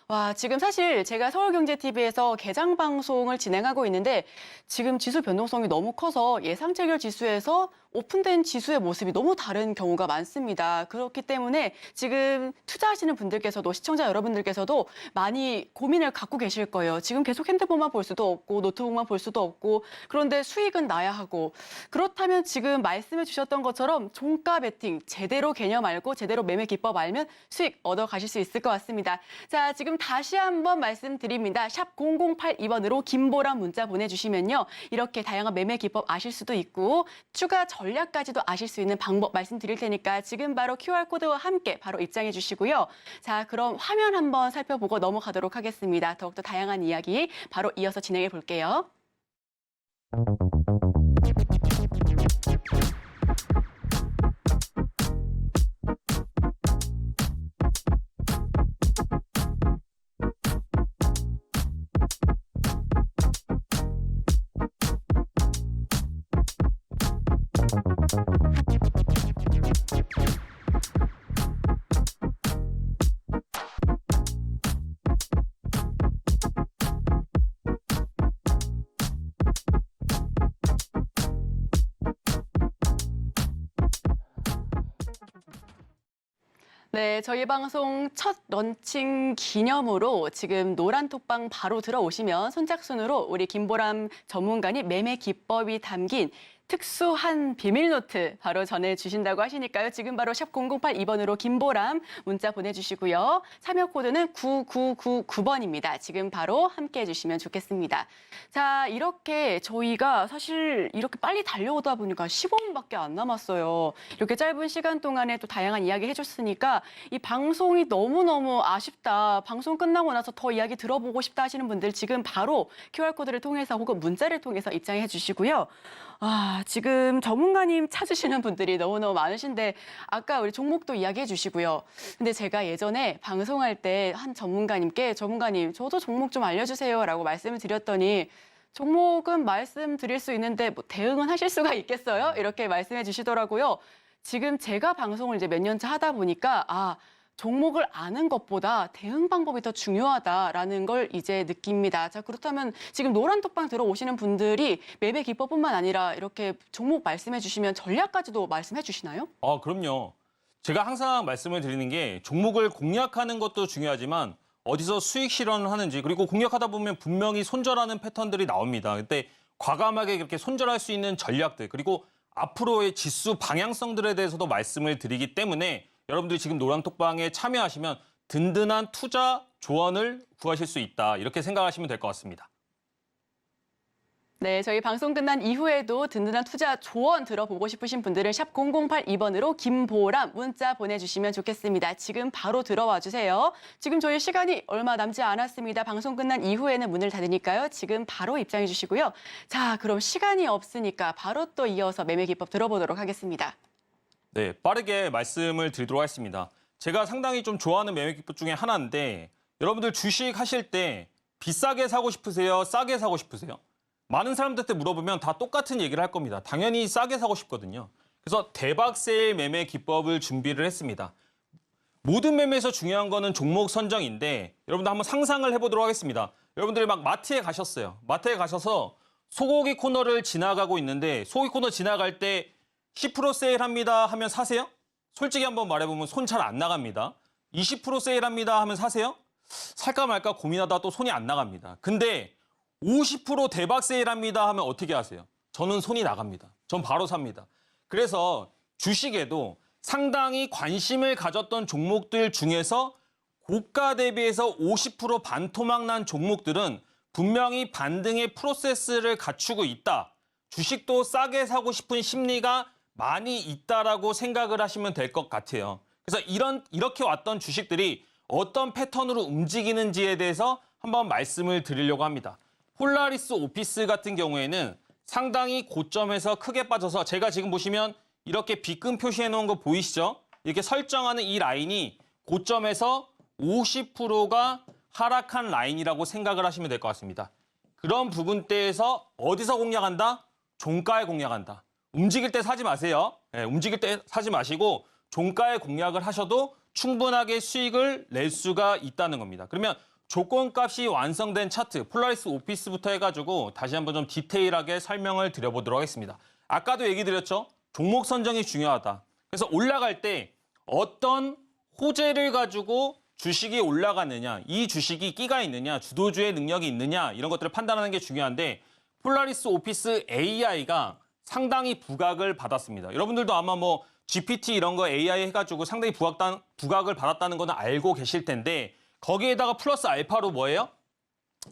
와, 지금 사실 제가 서울경제TV에서 개장 방송을 진행하고 있는데 지금 지수 변동성이 너무 커서 예상 체결 지수에서 오픈된 지수의 모습이 너무 다른 경우가 많습니다. 그렇기 때문에 지금 투자하시는 분들께서도 시청자 여러분들께서도 많이 고민을 갖고 계실 거예요. 지금 계속 핸드폰만 볼 수도 없고 노트북만 볼 수도 없고 그런데 수익은 나야 하고 그렇다면 지금 말씀해 주셨던 것처럼 종가 베팅 제대로 개념 알고 제대로 매매 기법 알면 수익 얻어 가실 수 있을 것 같습니다. 자, 지금 다시 한번 말씀드립니다. 샵 0082번으로 김보람 문자 보내주시면요. 이렇게 다양한 매매 기법 아실 수도 있고 추가 전략까지도 아실 수 있는 방법 말씀드릴 테니까 지금 바로 QR코드와 함께 바로 입장해 주시고요. 자, 그럼 화면 한번 살펴보고 넘어가도록 하겠습니다. 더욱더 다양한 이야기 바로 이어서 진행해 볼게요. 네, 저희 방송 첫 런칭 기념으로 지금 노란톡방 바로 들어오시면 선착순으로 우리 김보람 전문가님 매매 기법이 담긴 특수한 비밀노트 바로 전해주신다고 하시니까요. 지금 바로 샵 0082번으로 김보람 문자 보내주시고요. 참여 코드는 9999번입니다. 지금 바로 함께해 주시면 좋겠습니다. 자, 이렇게 저희가 사실 이렇게 빨리 달려오다 보니까 15분밖에 안 남았어요. 이렇게 짧은 시간 동안에 또 다양한 이야기 해줬으니까 이 방송이 너무너무 아쉽다. 방송 끝나고 나서 더 이야기 들어보고 싶다 하시는 분들 지금 바로 QR코드를 통해서 혹은 문자를 통해서 입장해 주시고요. 아, 지금 전문가님 찾으시는 분들이 너무너무 많으신데 아까 우리 종목도 이야기해 주시고요. 근데 제가 예전에 방송할 때 한 전문가님께 전문가님 저도 종목 좀 알려주세요 라고 말씀을 드렸더니 종목은 말씀드릴 수 있는데 뭐 대응은 하실 수가 있겠어요? 이렇게 말씀해 주시더라고요. 지금 제가 방송을 이제 몇 년차 하다 보니까 종목을 아는 것보다 대응 방법이 더 중요하다라는 걸 이제 느낍니다. 자, 그렇다면 지금 노란톡방 들어오시는 분들이 매매 기법뿐만 아니라 이렇게 종목 말씀해 주시면 전략까지도 말씀해 주시나요?
그럼요. 제가 항상 말씀을 드리는 게 종목을 공략하는 것도 중요하지만 어디서 수익 실현을 하는지 그리고 공략하다 보면 분명히 손절하는 패턴들이 나옵니다. 그때 과감하게 그렇게 손절할 수 있는 전략들 그리고 앞으로의 지수 방향성들에 대해서도 말씀을 드리기 때문에 여러분들이 지금 노란톡방에 참여하시면 든든한 투자 조언을 구하실 수 있다. 이렇게 생각하시면 될 것 같습니다.
네, 저희 방송 끝난 이후에도 든든한 투자 조언 들어보고 싶으신 분들은 샵 0082번으로 김보람 문자 보내주시면 좋겠습니다. 지금 바로 들어와 주세요. 지금 저희 시간이 얼마 남지 않았습니다. 방송 끝난 이후에는 문을 닫으니까요. 지금 바로 입장해 주시고요. 자, 그럼 시간이 없으니까 바로 또 이어서 매매 기법 들어보도록 하겠습니다.
네, 빠르게 말씀을 드리도록 하겠습니다. 제가 상당히 좀 좋아하는 매매 기법 중에 하나인데 여러분들 주식 하실 때 비싸게 사고 싶으세요? 싸게 사고 싶으세요? 많은 사람들한테 물어보면 다 똑같은 얘기를 할 겁니다. 당연히 싸게 사고 싶거든요. 그래서 대박 세일 매매 기법을 준비를 했습니다. 모든 매매에서 중요한 거는 종목 선정인데 여러분들 한번 상상을 해보도록 하겠습니다. 여러분들이 막 마트에 가셨어요. 마트에 가셔서 소고기 코너를 지나가고 있는데 소고기 코너 지나갈 때 10% 세일합니다 하면 사세요? 솔직히 한번 말해보면 손 잘 안 나갑니다. 20% 세일합니다 하면 사세요? 살까 말까 고민하다 또 손이 안 나갑니다. 근데 50% 대박 세일합니다 하면 어떻게 하세요? 저는 손이 나갑니다. 전 바로 삽니다. 그래서 주식에도 상당히 관심을 가졌던 종목들 중에서 고가 대비해서 50% 반토막 난 종목들은 분명히 반등의 프로세스를 갖추고 있다. 주식도 싸게 사고 싶은 심리가 많이 있다라고 생각을 하시면 될 것 같아요. 그래서 이렇게 왔던 주식들이 어떤 패턴으로 움직이는지에 대해서 한번 말씀을 드리려고 합니다. 폴라리스 오피스 같은 경우에는 상당히 고점에서 크게 빠져서 제가 지금 보시면 이렇게 B금 표시해 놓은 거 보이시죠? 이렇게 설정하는 이 라인이 고점에서 50%가 하락한 라인이라고 생각을 하시면 될 것 같습니다. 그런 부분대에서 어디서 공략한다? 종가에 공략한다. 움직일 때 사지 마세요. 네, 움직일 때 사지 마시고 종가에 공략을 하셔도 충분하게 수익을 낼 수가 있다는 겁니다. 그러면 조건값이 완성된 차트, 폴라리스 오피스부터 해가지고 다시 한번 좀 디테일하게 설명을 드려보도록 하겠습니다. 아까도 얘기 드렸죠? 종목 선정이 중요하다. 그래서 올라갈 때 어떤 호재를 가지고 주식이 올라가느냐, 이 주식이 끼가 있느냐, 주도주의 능력이 있느냐 이런 것들을 판단하는 게 중요한데 폴라리스 오피스 AI가 상당히 부각을 받았습니다. 여러분들도 아마 뭐 GPT 이런 거 AI 해가지고 상당히 부각을 받았다는 거는 알고 계실 텐데 거기에다가 플러스 알파로 뭐예요?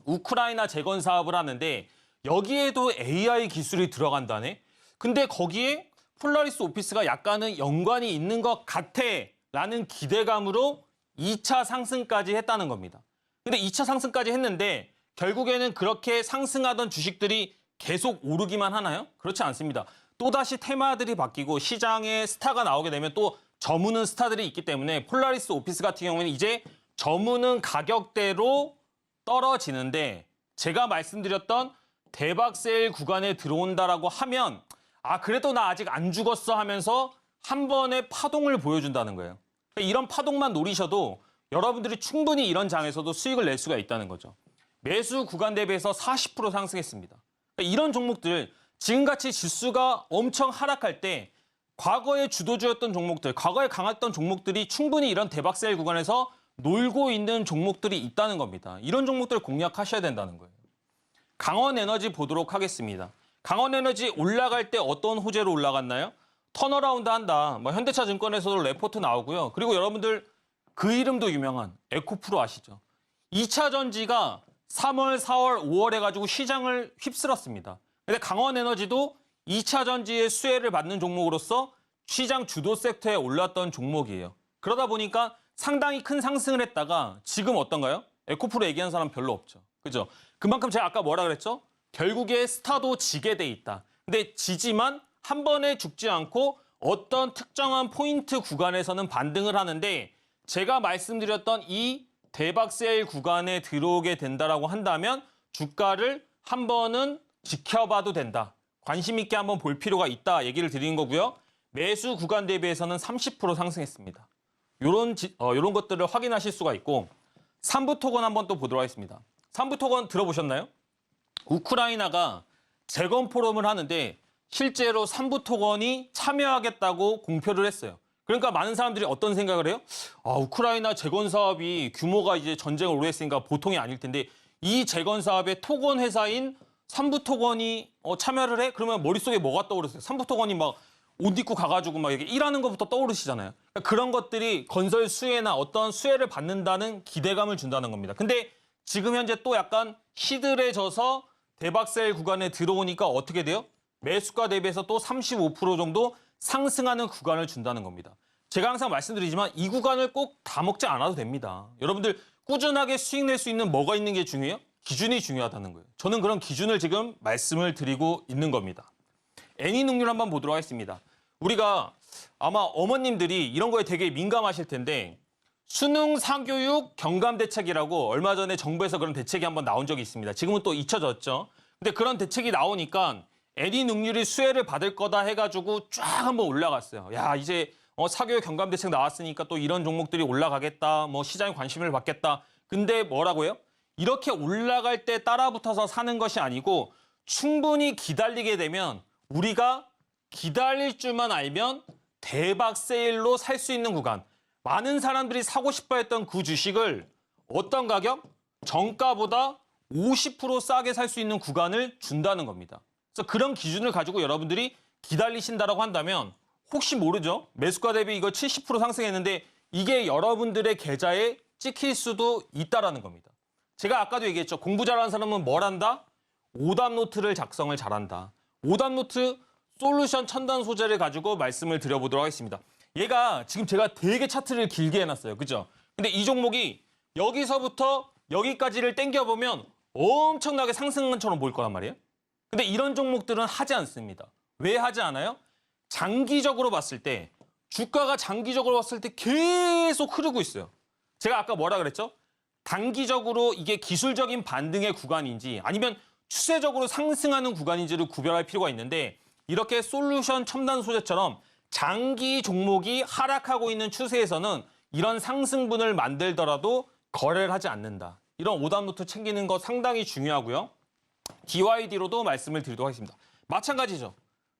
우크라이나 재건 사업을 하는데 여기에도 AI 기술이 들어간다네? 근데 거기에 폴라리스 오피스가 약간은 연관이 있는 것 같아 라는 기대감으로 2차 상승까지 했다는 겁니다. 근데 2차 상승까지 했는데 결국에는 그렇게 상승하던 주식들이 계속 오르기만 하나요? 그렇지 않습니다. 또다시 테마들이 바뀌고 시장에 스타가 나오게 되면 또 저무는 스타들이 있기 때문에 폴라리스 오피스 같은 경우에는 이제 저무는 가격대로 떨어지는데 제가 말씀드렸던 대박 세일 구간에 들어온다라고 하면 그래도 나 아직 안 죽었어 하면서 한 번의 파동을 보여준다는 거예요. 이런 파동만 노리셔도 여러분들이 충분히 이런 장에서도 수익을 낼 수가 있다는 거죠. 매수 구간 대비해서 40% 상승했습니다. 이런 종목들 지금같이 지수가 엄청 하락할 때 과거에 주도주였던 종목들, 과거에 강했던 종목들이 충분히 이런 대박 세일 구간에서 놀고 있는 종목들이 있다는 겁니다. 이런 종목들 공략하셔야 된다는 거예요. 강원에너지 보도록 하겠습니다. 강원에너지 올라갈 때 어떤 호재로 올라갔나요? 턴어라운드 한다. 뭐 현대차증권에서도 레포트 나오고요. 그리고 여러분들 그 이름도 유명한 에코프로 아시죠? 2차 전지가 3월, 4월, 5월 해가지고 시장을 휩쓸었습니다. 근데 강원에너지도 2차 전지의 수혜를 받는 종목으로서 시장 주도 섹터에 올랐던 종목이에요. 그러다 보니까 상당히 큰 상승을 했다가 지금 어떤가요? 에코프로 얘기하는 사람 별로 없죠. 그죠? 그만큼 제가 아까 뭐라 그랬죠? 결국에 스타도 지게 돼 있다. 근데 지지만 한 번에 죽지 않고 어떤 특정한 포인트 구간에서는 반등을 하는데 제가 말씀드렸던 이 대박 세일 구간에 들어오게 된다라고 한다면 주가를 한 번은 지켜봐도 된다. 관심 있게 한번 볼 필요가 있다 얘기를 드리는 거고요. 매수 구간 대비해서는 30% 상승했습니다. 요런 것들을 확인하실 수가 있고 삼부토건 한번 또 보도록 하겠습니다. 삼부토건 들어보셨나요? 우크라이나가 재건 포럼을 하는데 실제로 삼부토건이 참여하겠다고 공표를 했어요. 그러니까 많은 사람들이 어떤 생각을 해요? 아, 우크라이나 재건 사업이 규모가 이제 전쟁을 오래 했으니까 보통이 아닐 텐데 이 재건 사업에 토건 회사인 삼부토건이 참여를 해? 그러면 머릿속에 뭐가 떠오르세요? 삼부토건이 막 옷 입고 가가지고 막 이렇게 일하는 것부터 떠오르시잖아요. 그러니까 그런 것들이 건설 수혜나 어떤 수혜를 받는다는 기대감을 준다는 겁니다. 근데 지금 현재 또 약간 시들해져서 대박셀 구간에 들어오니까 어떻게 돼요? 매수가 대비해서 또 35% 정도 상승하는 구간을 준다는 겁니다. 제가 항상 말씀드리지만 이 구간을 꼭 다 먹지 않아도 됩니다. 여러분들 꾸준하게 수익 낼 수 있는 뭐가 있는 게 중요해요? 기준이 중요하다는 거예요. 저는 그런 기준을 지금 말씀을 드리고 있는 겁니다. 애니능률 한번 보도록 하겠습니다. 우리가 아마 어머님들이 이런 거에 되게 민감하실 텐데 수능 사교육 경감 대책이라고 얼마 전에 정부에서 그런 대책이 한번 나온 적이 있습니다. 지금은 또 잊혀졌죠. 근데 그런 대책이 나오니까 애니능률이 수혜를 받을 거다 해가지고 쫙 한번 올라갔어요. 야, 이제 사교육 경감 대책 나왔으니까 또 이런 종목들이 올라가겠다. 뭐 시장에 관심을 받겠다. 근데 뭐라고요? 이렇게 올라갈 때 따라붙어서 사는 것이 아니고 충분히 기다리게 되면 우리가 기다릴 줄만 알면 대박 세일로 살 수 있는 구간. 많은 사람들이 사고 싶어 했던 그 주식을 어떤 가격? 정가보다 50% 싸게 살 수 있는 구간을 준다는 겁니다. 그래서 그런 기준을 가지고 여러분들이 기다리신다라고 한다면 혹시 모르죠? 매수가 대비 이거 70% 상승했는데 이게 여러분들의 계좌에 찍힐 수도 있다라는 겁니다. 제가 아까도 얘기했죠. 공부 잘하는 사람은 뭘 한다? 오답 노트를 작성을 잘한다. 오답 노트 솔루션 첨단 소재를 가지고 말씀을 드려보도록 하겠습니다. 얘가 지금 제가 되게 차트를 길게 해놨어요. 그죠? 근데 이 종목이 여기서부터 여기까지를 당겨보면 엄청나게 상승처럼 보일 거란 말이에요. 근데 이런 종목들은 하지 않습니다. 왜 하지 않아요? 장기적으로 봤을 때, 주가가 장기적으로 봤을 때 계속 흐르고 있어요. 제가 아까 뭐라 그랬죠? 단기적으로 이게 기술적인 반등의 구간인지 아니면 추세적으로 상승하는 구간인지를 구별할 필요가 있는데 이렇게 솔루션 첨단 소재처럼 장기 종목이 하락하고 있는 추세에서는 이런 상승분을 만들더라도 거래를 하지 않는다. 이런 오답노트 챙기는 거 상당히 중요하고요. DYD로도 말씀을 드리도록 하겠습니다. 마찬가지죠.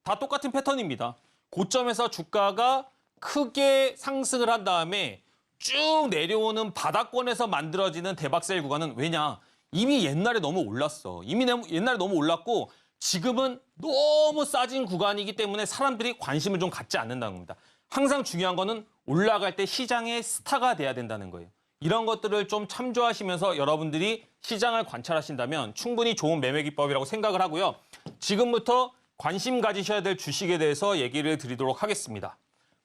다 똑같은 패턴입니다. 고점에서 주가가 크게 상승을 한 다음에 쭉 내려오는 바닥권에서 만들어지는 대박셀 구간은 왜냐? 이미 옛날에 너무 올랐어. 이미 옛날에 너무 올랐고 지금은 너무 싸진 구간이기 때문에 사람들이 관심을 좀 갖지 않는다는 겁니다. 항상 중요한 거는 올라갈 때 시장의 스타가 돼야 된다는 거예요. 이런 것들을 좀 참조하시면서 여러분들이 시장을 관찰하신다면 충분히 좋은 매매 기법이라고 생각을 하고요. 지금부터 관심 가지셔야 될 주식에 대해서 얘기를 드리도록 하겠습니다.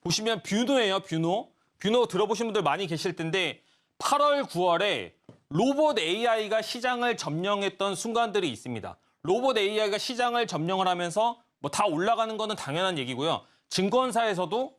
보시면 뷰노예요, 뷰노. 뷰노 들어보신 분들 많이 계실 텐데 8월, 9월에 로봇 AI가 시장을 점령했던 순간들이 있습니다. 로봇 AI가 시장을 점령을 하면서 뭐 다 올라가는 거는 당연한 얘기고요. 증권사에서도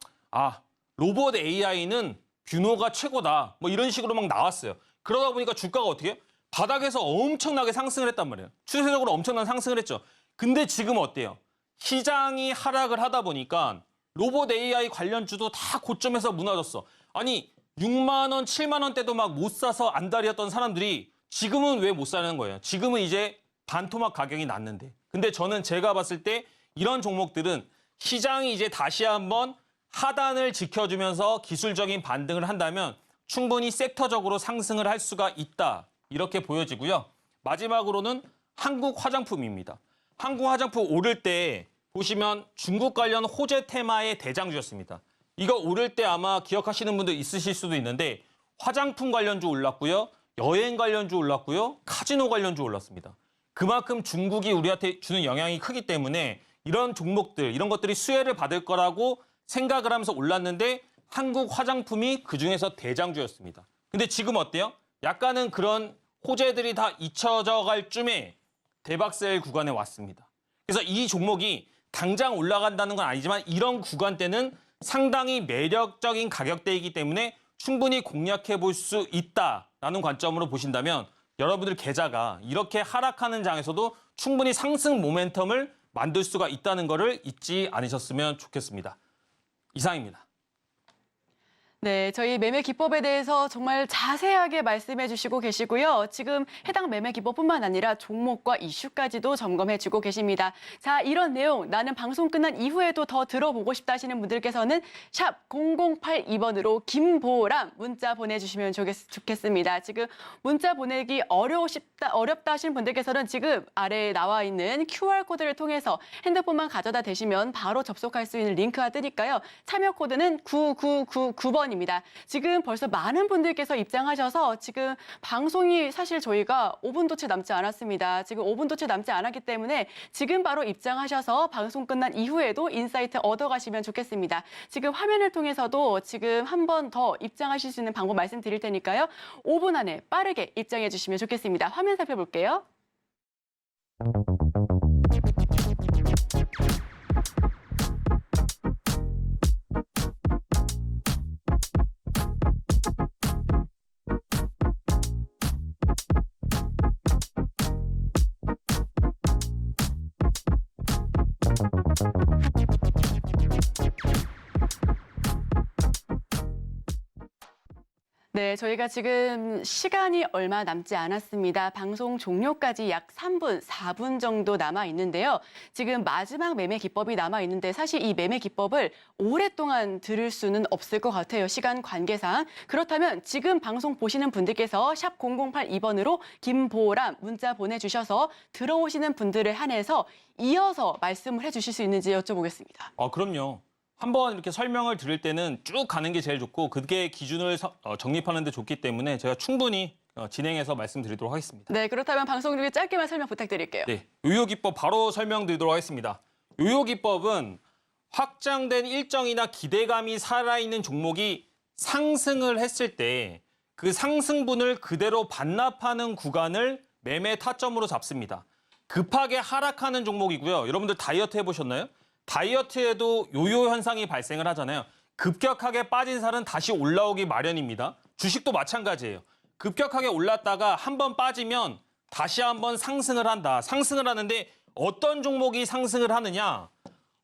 로봇 AI는 뷰노가 최고다. 뭐 이런 식으로 막 나왔어요. 그러다 보니까 주가가 어떻게 해요? 바닥에서 엄청나게 상승을 했단 말이에요. 추세적으로 엄청난 상승을 했죠. 근데 지금 어때요? 시장이 하락을 하다 보니까 로봇 AI 관련주도 다 고점에서 무너졌어. 아니 6만 원, 7만 원대도 막 못 사서 안달이었던 사람들이 지금은 왜 못 사는 거예요? 지금은 이제 반토막 가격이 났는데. 근데 저는 제가 봤을 때 이런 종목들은 시장이 이제 다시 한번 하단을 지켜주면서 기술적인 반등을 한다면 충분히 섹터적으로 상승을 할 수가 있다. 이렇게 보여지고요. 마지막으로는 한국 화장품입니다. 한국 화장품 오를 때 보시면 중국 관련 호재 테마의 대장주였습니다. 이거 오를 때 아마 기억하시는 분들 있으실 수도 있는데 화장품 관련주 올랐고요. 여행 관련주 올랐고요. 카지노 관련주 올랐습니다. 그만큼 중국이 우리한테 주는 영향이 크기 때문에 이런 종목들, 이런 것들이 수혜를 받을 거라고 생각을 하면서 올랐는데 한국 화장품이 그중에서 대장주였습니다. 근데 지금 어때요? 약간은 그런 호재들이 다 잊혀져 갈 쯤에 대박셀 구간에 왔습니다. 그래서 이 종목이 당장 올라간다는 건 아니지만 이런 구간대는 상당히 매력적인 가격대이기 때문에 충분히 공략해 볼 수 있다라는 관점으로 보신다면 여러분들 계좌가 이렇게 하락하는 장에서도 충분히 상승 모멘텀을 만들 수가 있다는 것을 잊지 않으셨으면 좋겠습니다. 이상입니다.
네, 저희 매매 기법에 대해서 정말 자세하게 말씀해 주시고 계시고요. 지금 해당 매매 기법뿐만 아니라 종목과 이슈까지도 점검해 주고 계십니다. 자, 이런 내용 나는 방송 끝난 이후에도 더 들어보고 싶다 하시는 분들께서는 샵 0082번으로 김보람 문자 보내주시면 좋겠습니다. 지금 문자 보내기 어렵다 하시는 분들께서는 지금 아래에 나와 있는 QR코드를 통해서 핸드폰만 가져다 대시면 바로 접속할 수 있는 링크가 뜨니까요. 참여 코드는 9999번 입니다. 지금 벌써 많은 분들께서 입장하셔서 지금 방송이 사실 저희가 5분도 채 남지 않았습니다. 지금 5분도 채 남지 않았기 때문에 지금 바로 입장하셔서 방송 끝난 이후에도 인사이트 얻어가시면 좋겠습니다. 지금 화면을 통해서도 지금 한 번 더 입장하실 수 있는 방법 말씀드릴 테니까요. 5분 안에 빠르게 입장해 주시면 좋겠습니다. 화면 살펴볼게요. 네, 저희가 지금 시간이 얼마 남지 않았습니다. 방송 종료까지 약 3분, 4분 정도 남아 있는데요. 지금 마지막 매매 기법이 남아 있는데 사실 이 매매 기법을 오랫동안 들을 수는 없을 것 같아요. 시간 관계상. 그렇다면 지금 방송 보시는 분들께서 샵 0082번으로 김보람 문자 보내주셔서 들어오시는 분들을 한해서 이어서 말씀을 해주실 수 있는지 여쭤보겠습니다.
그럼요. 한번 이렇게 설명을 드릴 때는 쭉 가는 게 제일 좋고 그게 기준을 정립하는 데 좋기 때문에 제가 충분히 진행해서 말씀드리도록 하겠습니다.
네, 그렇다면 방송 중에 짧게만 설명 부탁드릴게요.
네, 요요 기법 바로 설명드리도록 하겠습니다. 요요 기법은 확장된 일정이나 기대감이 살아있는 종목이 상승을 했을 때 그 상승분을 그대로 반납하는 구간을 매매 타점으로 잡습니다. 급하게 하락하는 종목이고요. 여러분들 다이어트 해보셨나요? 다이어트에도 요요 현상이 발생을 하잖아요. 급격하게 빠진 살은 다시 올라오기 마련입니다. 주식도 마찬가지예요. 급격하게 올랐다가 한번 빠지면 다시 한번 상승을 한다. 상승을 하는데 어떤 종목이 상승을 하느냐?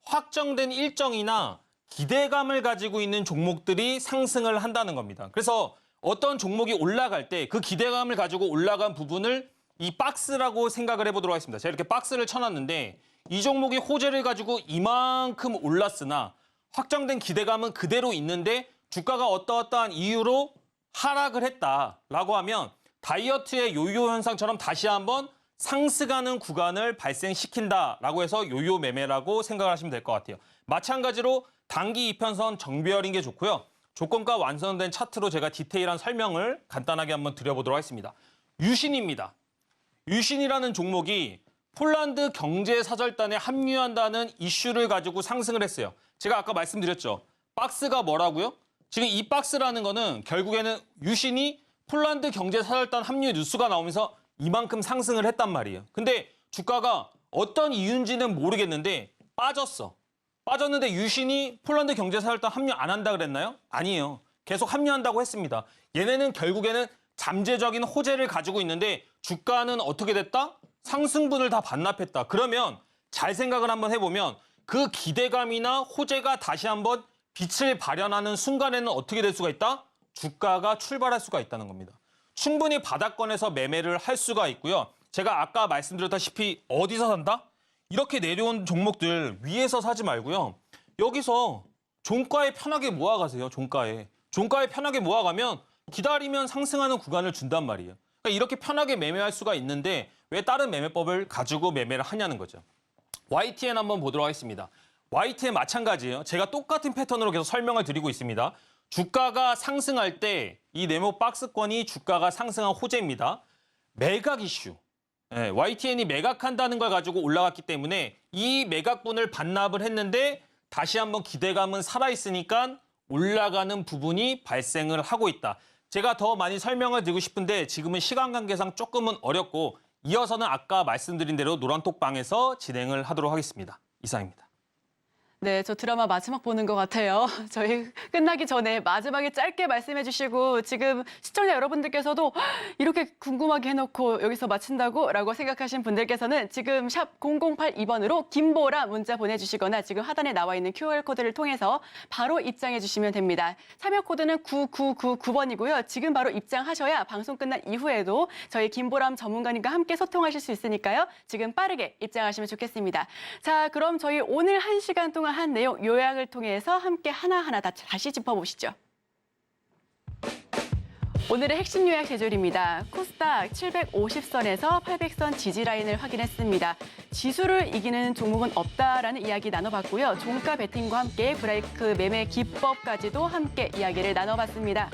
확정된 일정이나 기대감을 가지고 있는 종목들이 상승을 한다는 겁니다. 그래서 어떤 종목이 올라갈 때 그 기대감을 가지고 올라간 부분을 이 박스라고 생각을 해보도록 하겠습니다. 제가 이렇게 박스를 쳐놨는데 이 종목이 호재를 가지고 이만큼 올랐으나 확정된 기대감은 그대로 있는데 주가가 어떠어떠한 이유로 하락을 했다라고 하면 다이어트의 요요 현상처럼 다시 한번 상승하는 구간을 발생시킨다라고 해서 요요 매매라고 생각을 하시면 될 것 같아요. 마찬가지로 단기 이편선 정배열인 게 좋고요. 조건과 완성된 차트로 제가 디테일한 설명을 간단하게 한번 드려보도록 하겠습니다. 유신입니다. 유신이라는 종목이 폴란드 경제사절단에 합류한다는 이슈를 가지고 상승을 했어요. 제가 아까 말씀드렸죠. 박스가 뭐라고요? 지금 이 박스라는 거는 결국에는 유신이 폴란드 경제사절단 합류 뉴스가 나오면서 이만큼 상승을 했단 말이에요. 근데 주가가 어떤 이유인지는 모르겠는데 빠졌어. 빠졌는데 유신이 폴란드 경제사절단 합류 안 한다 그랬나요? 아니에요. 계속 합류한다고 했습니다. 얘네는 결국에는 잠재적인 호재를 가지고 있는데 주가는 어떻게 됐다? 상승분을 다 반납했다. 그러면 잘 생각을 한번 해보면 그 기대감이나 호재가 다시 한번 빛을 발현하는 순간에는 어떻게 될 수가 있다? 주가가 출발할 수가 있다는 겁니다. 충분히 바닥권에서 매매를 할 수가 있고요. 제가 아까 말씀드렸다시피 어디서 산다? 이렇게 내려온 종목들 위에서 사지 말고요. 여기서 종가에 편하게 모아가세요. 종가에 편하게 모아가면 기다리면 상승하는 구간을 준단 말이에요. 그러니까 이렇게 편하게 매매할 수가 있는데 왜 다른 매매법을 가지고 매매를 하냐는 거죠. YTN 한번 보도록 하겠습니다. YTN 마찬가지예요. 제가 똑같은 패턴으로 계속 설명을 드리고 있습니다. 주가가 상승할 때 이 네모 박스권이 주가가 상승한 호재입니다. 매각 이슈. 네, YTN이 매각한다는 걸 가지고 올라갔기 때문에 이 매각분을 반납을 했는데 다시 한번 기대감은 살아있으니까 올라가는 부분이 발생을 하고 있다. 제가 더 많이 설명을 드리고 싶은데 지금은 시간 관계상 조금은 어렵고 이어서는 아까 말씀드린 대로 노란톡방에서 진행을 하도록 하겠습니다. 이상입니다.
네, 저 드라마 마지막 보는 것 같아요. 저희 끝나기 전에 마지막에 짧게 말씀해 주시고 지금 시청자 여러분들께서도 이렇게 궁금하게 해놓고 여기서 마친다고? 라고 생각하신 분들께서는 지금 샵 0082번으로 김보라 문자 보내주시거나 지금 하단에 나와 있는 QR코드를 통해서 바로 입장해 주시면 됩니다. 참여 코드는 9999번이고요. 지금 바로 입장하셔야 방송 끝난 이후에도 저희 김보람 전문가님과 함께 소통하실 수 있으니까요. 지금 빠르게 입장하시면 좋겠습니다. 자, 그럼 저희 오늘 1시간 동안 한 내용 요약을 통해서 함께 하나하나 다시 짚어보시죠. 오늘의 핵심 요약 제조입니다. 코스닥 750선에서 800선 지지 라인을 확인했습니다. 지수를 이기는 종목은 없다라는 이야기 나눠봤고요. 종가 베팅과 함께 브레이크 매매 기법까지도 함께 이야기를 나눠봤습니다.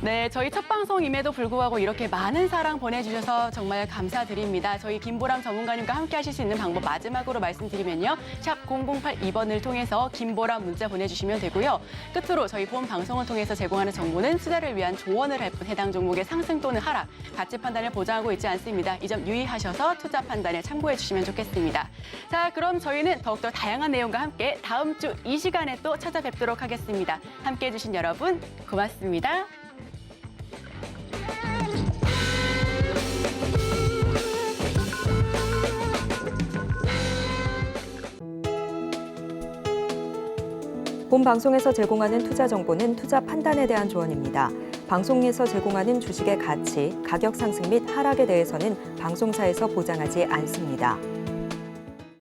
네, 저희 첫 방송임에도 불구하고 이렇게 많은 사랑 보내주셔서 정말 감사드립니다. 저희 김보람 전문가님과 함께 하실 수 있는 방법 마지막으로 말씀드리면요. 샵 0082번을 통해서 김보람 문자 보내주시면 되고요. 끝으로 저희 본 방송을 통해서 제공하는 정보는 투자를 위한 조언을 할 뿐 해당 종목의 상승 또는 하락, 가치 판단을 보장하고 있지 않습니다. 이 점 유의하셔서 투자 판단에 참고해 주시면 좋겠습니다. 자, 그럼 저희는 더욱더 다양한 내용과 함께 다음 주 이 시간에 또 찾아뵙도록 하겠습니다. 함께해 주신 여러분 고맙습니다.
본 방송에서 제공하는 투자 정보는 투자 판단에 대한 조언입니다. 방송에서 제공하는 주식의 가치, 가격 상승 및 하락에 대해서는 방송사에서 보장하지 않습니다.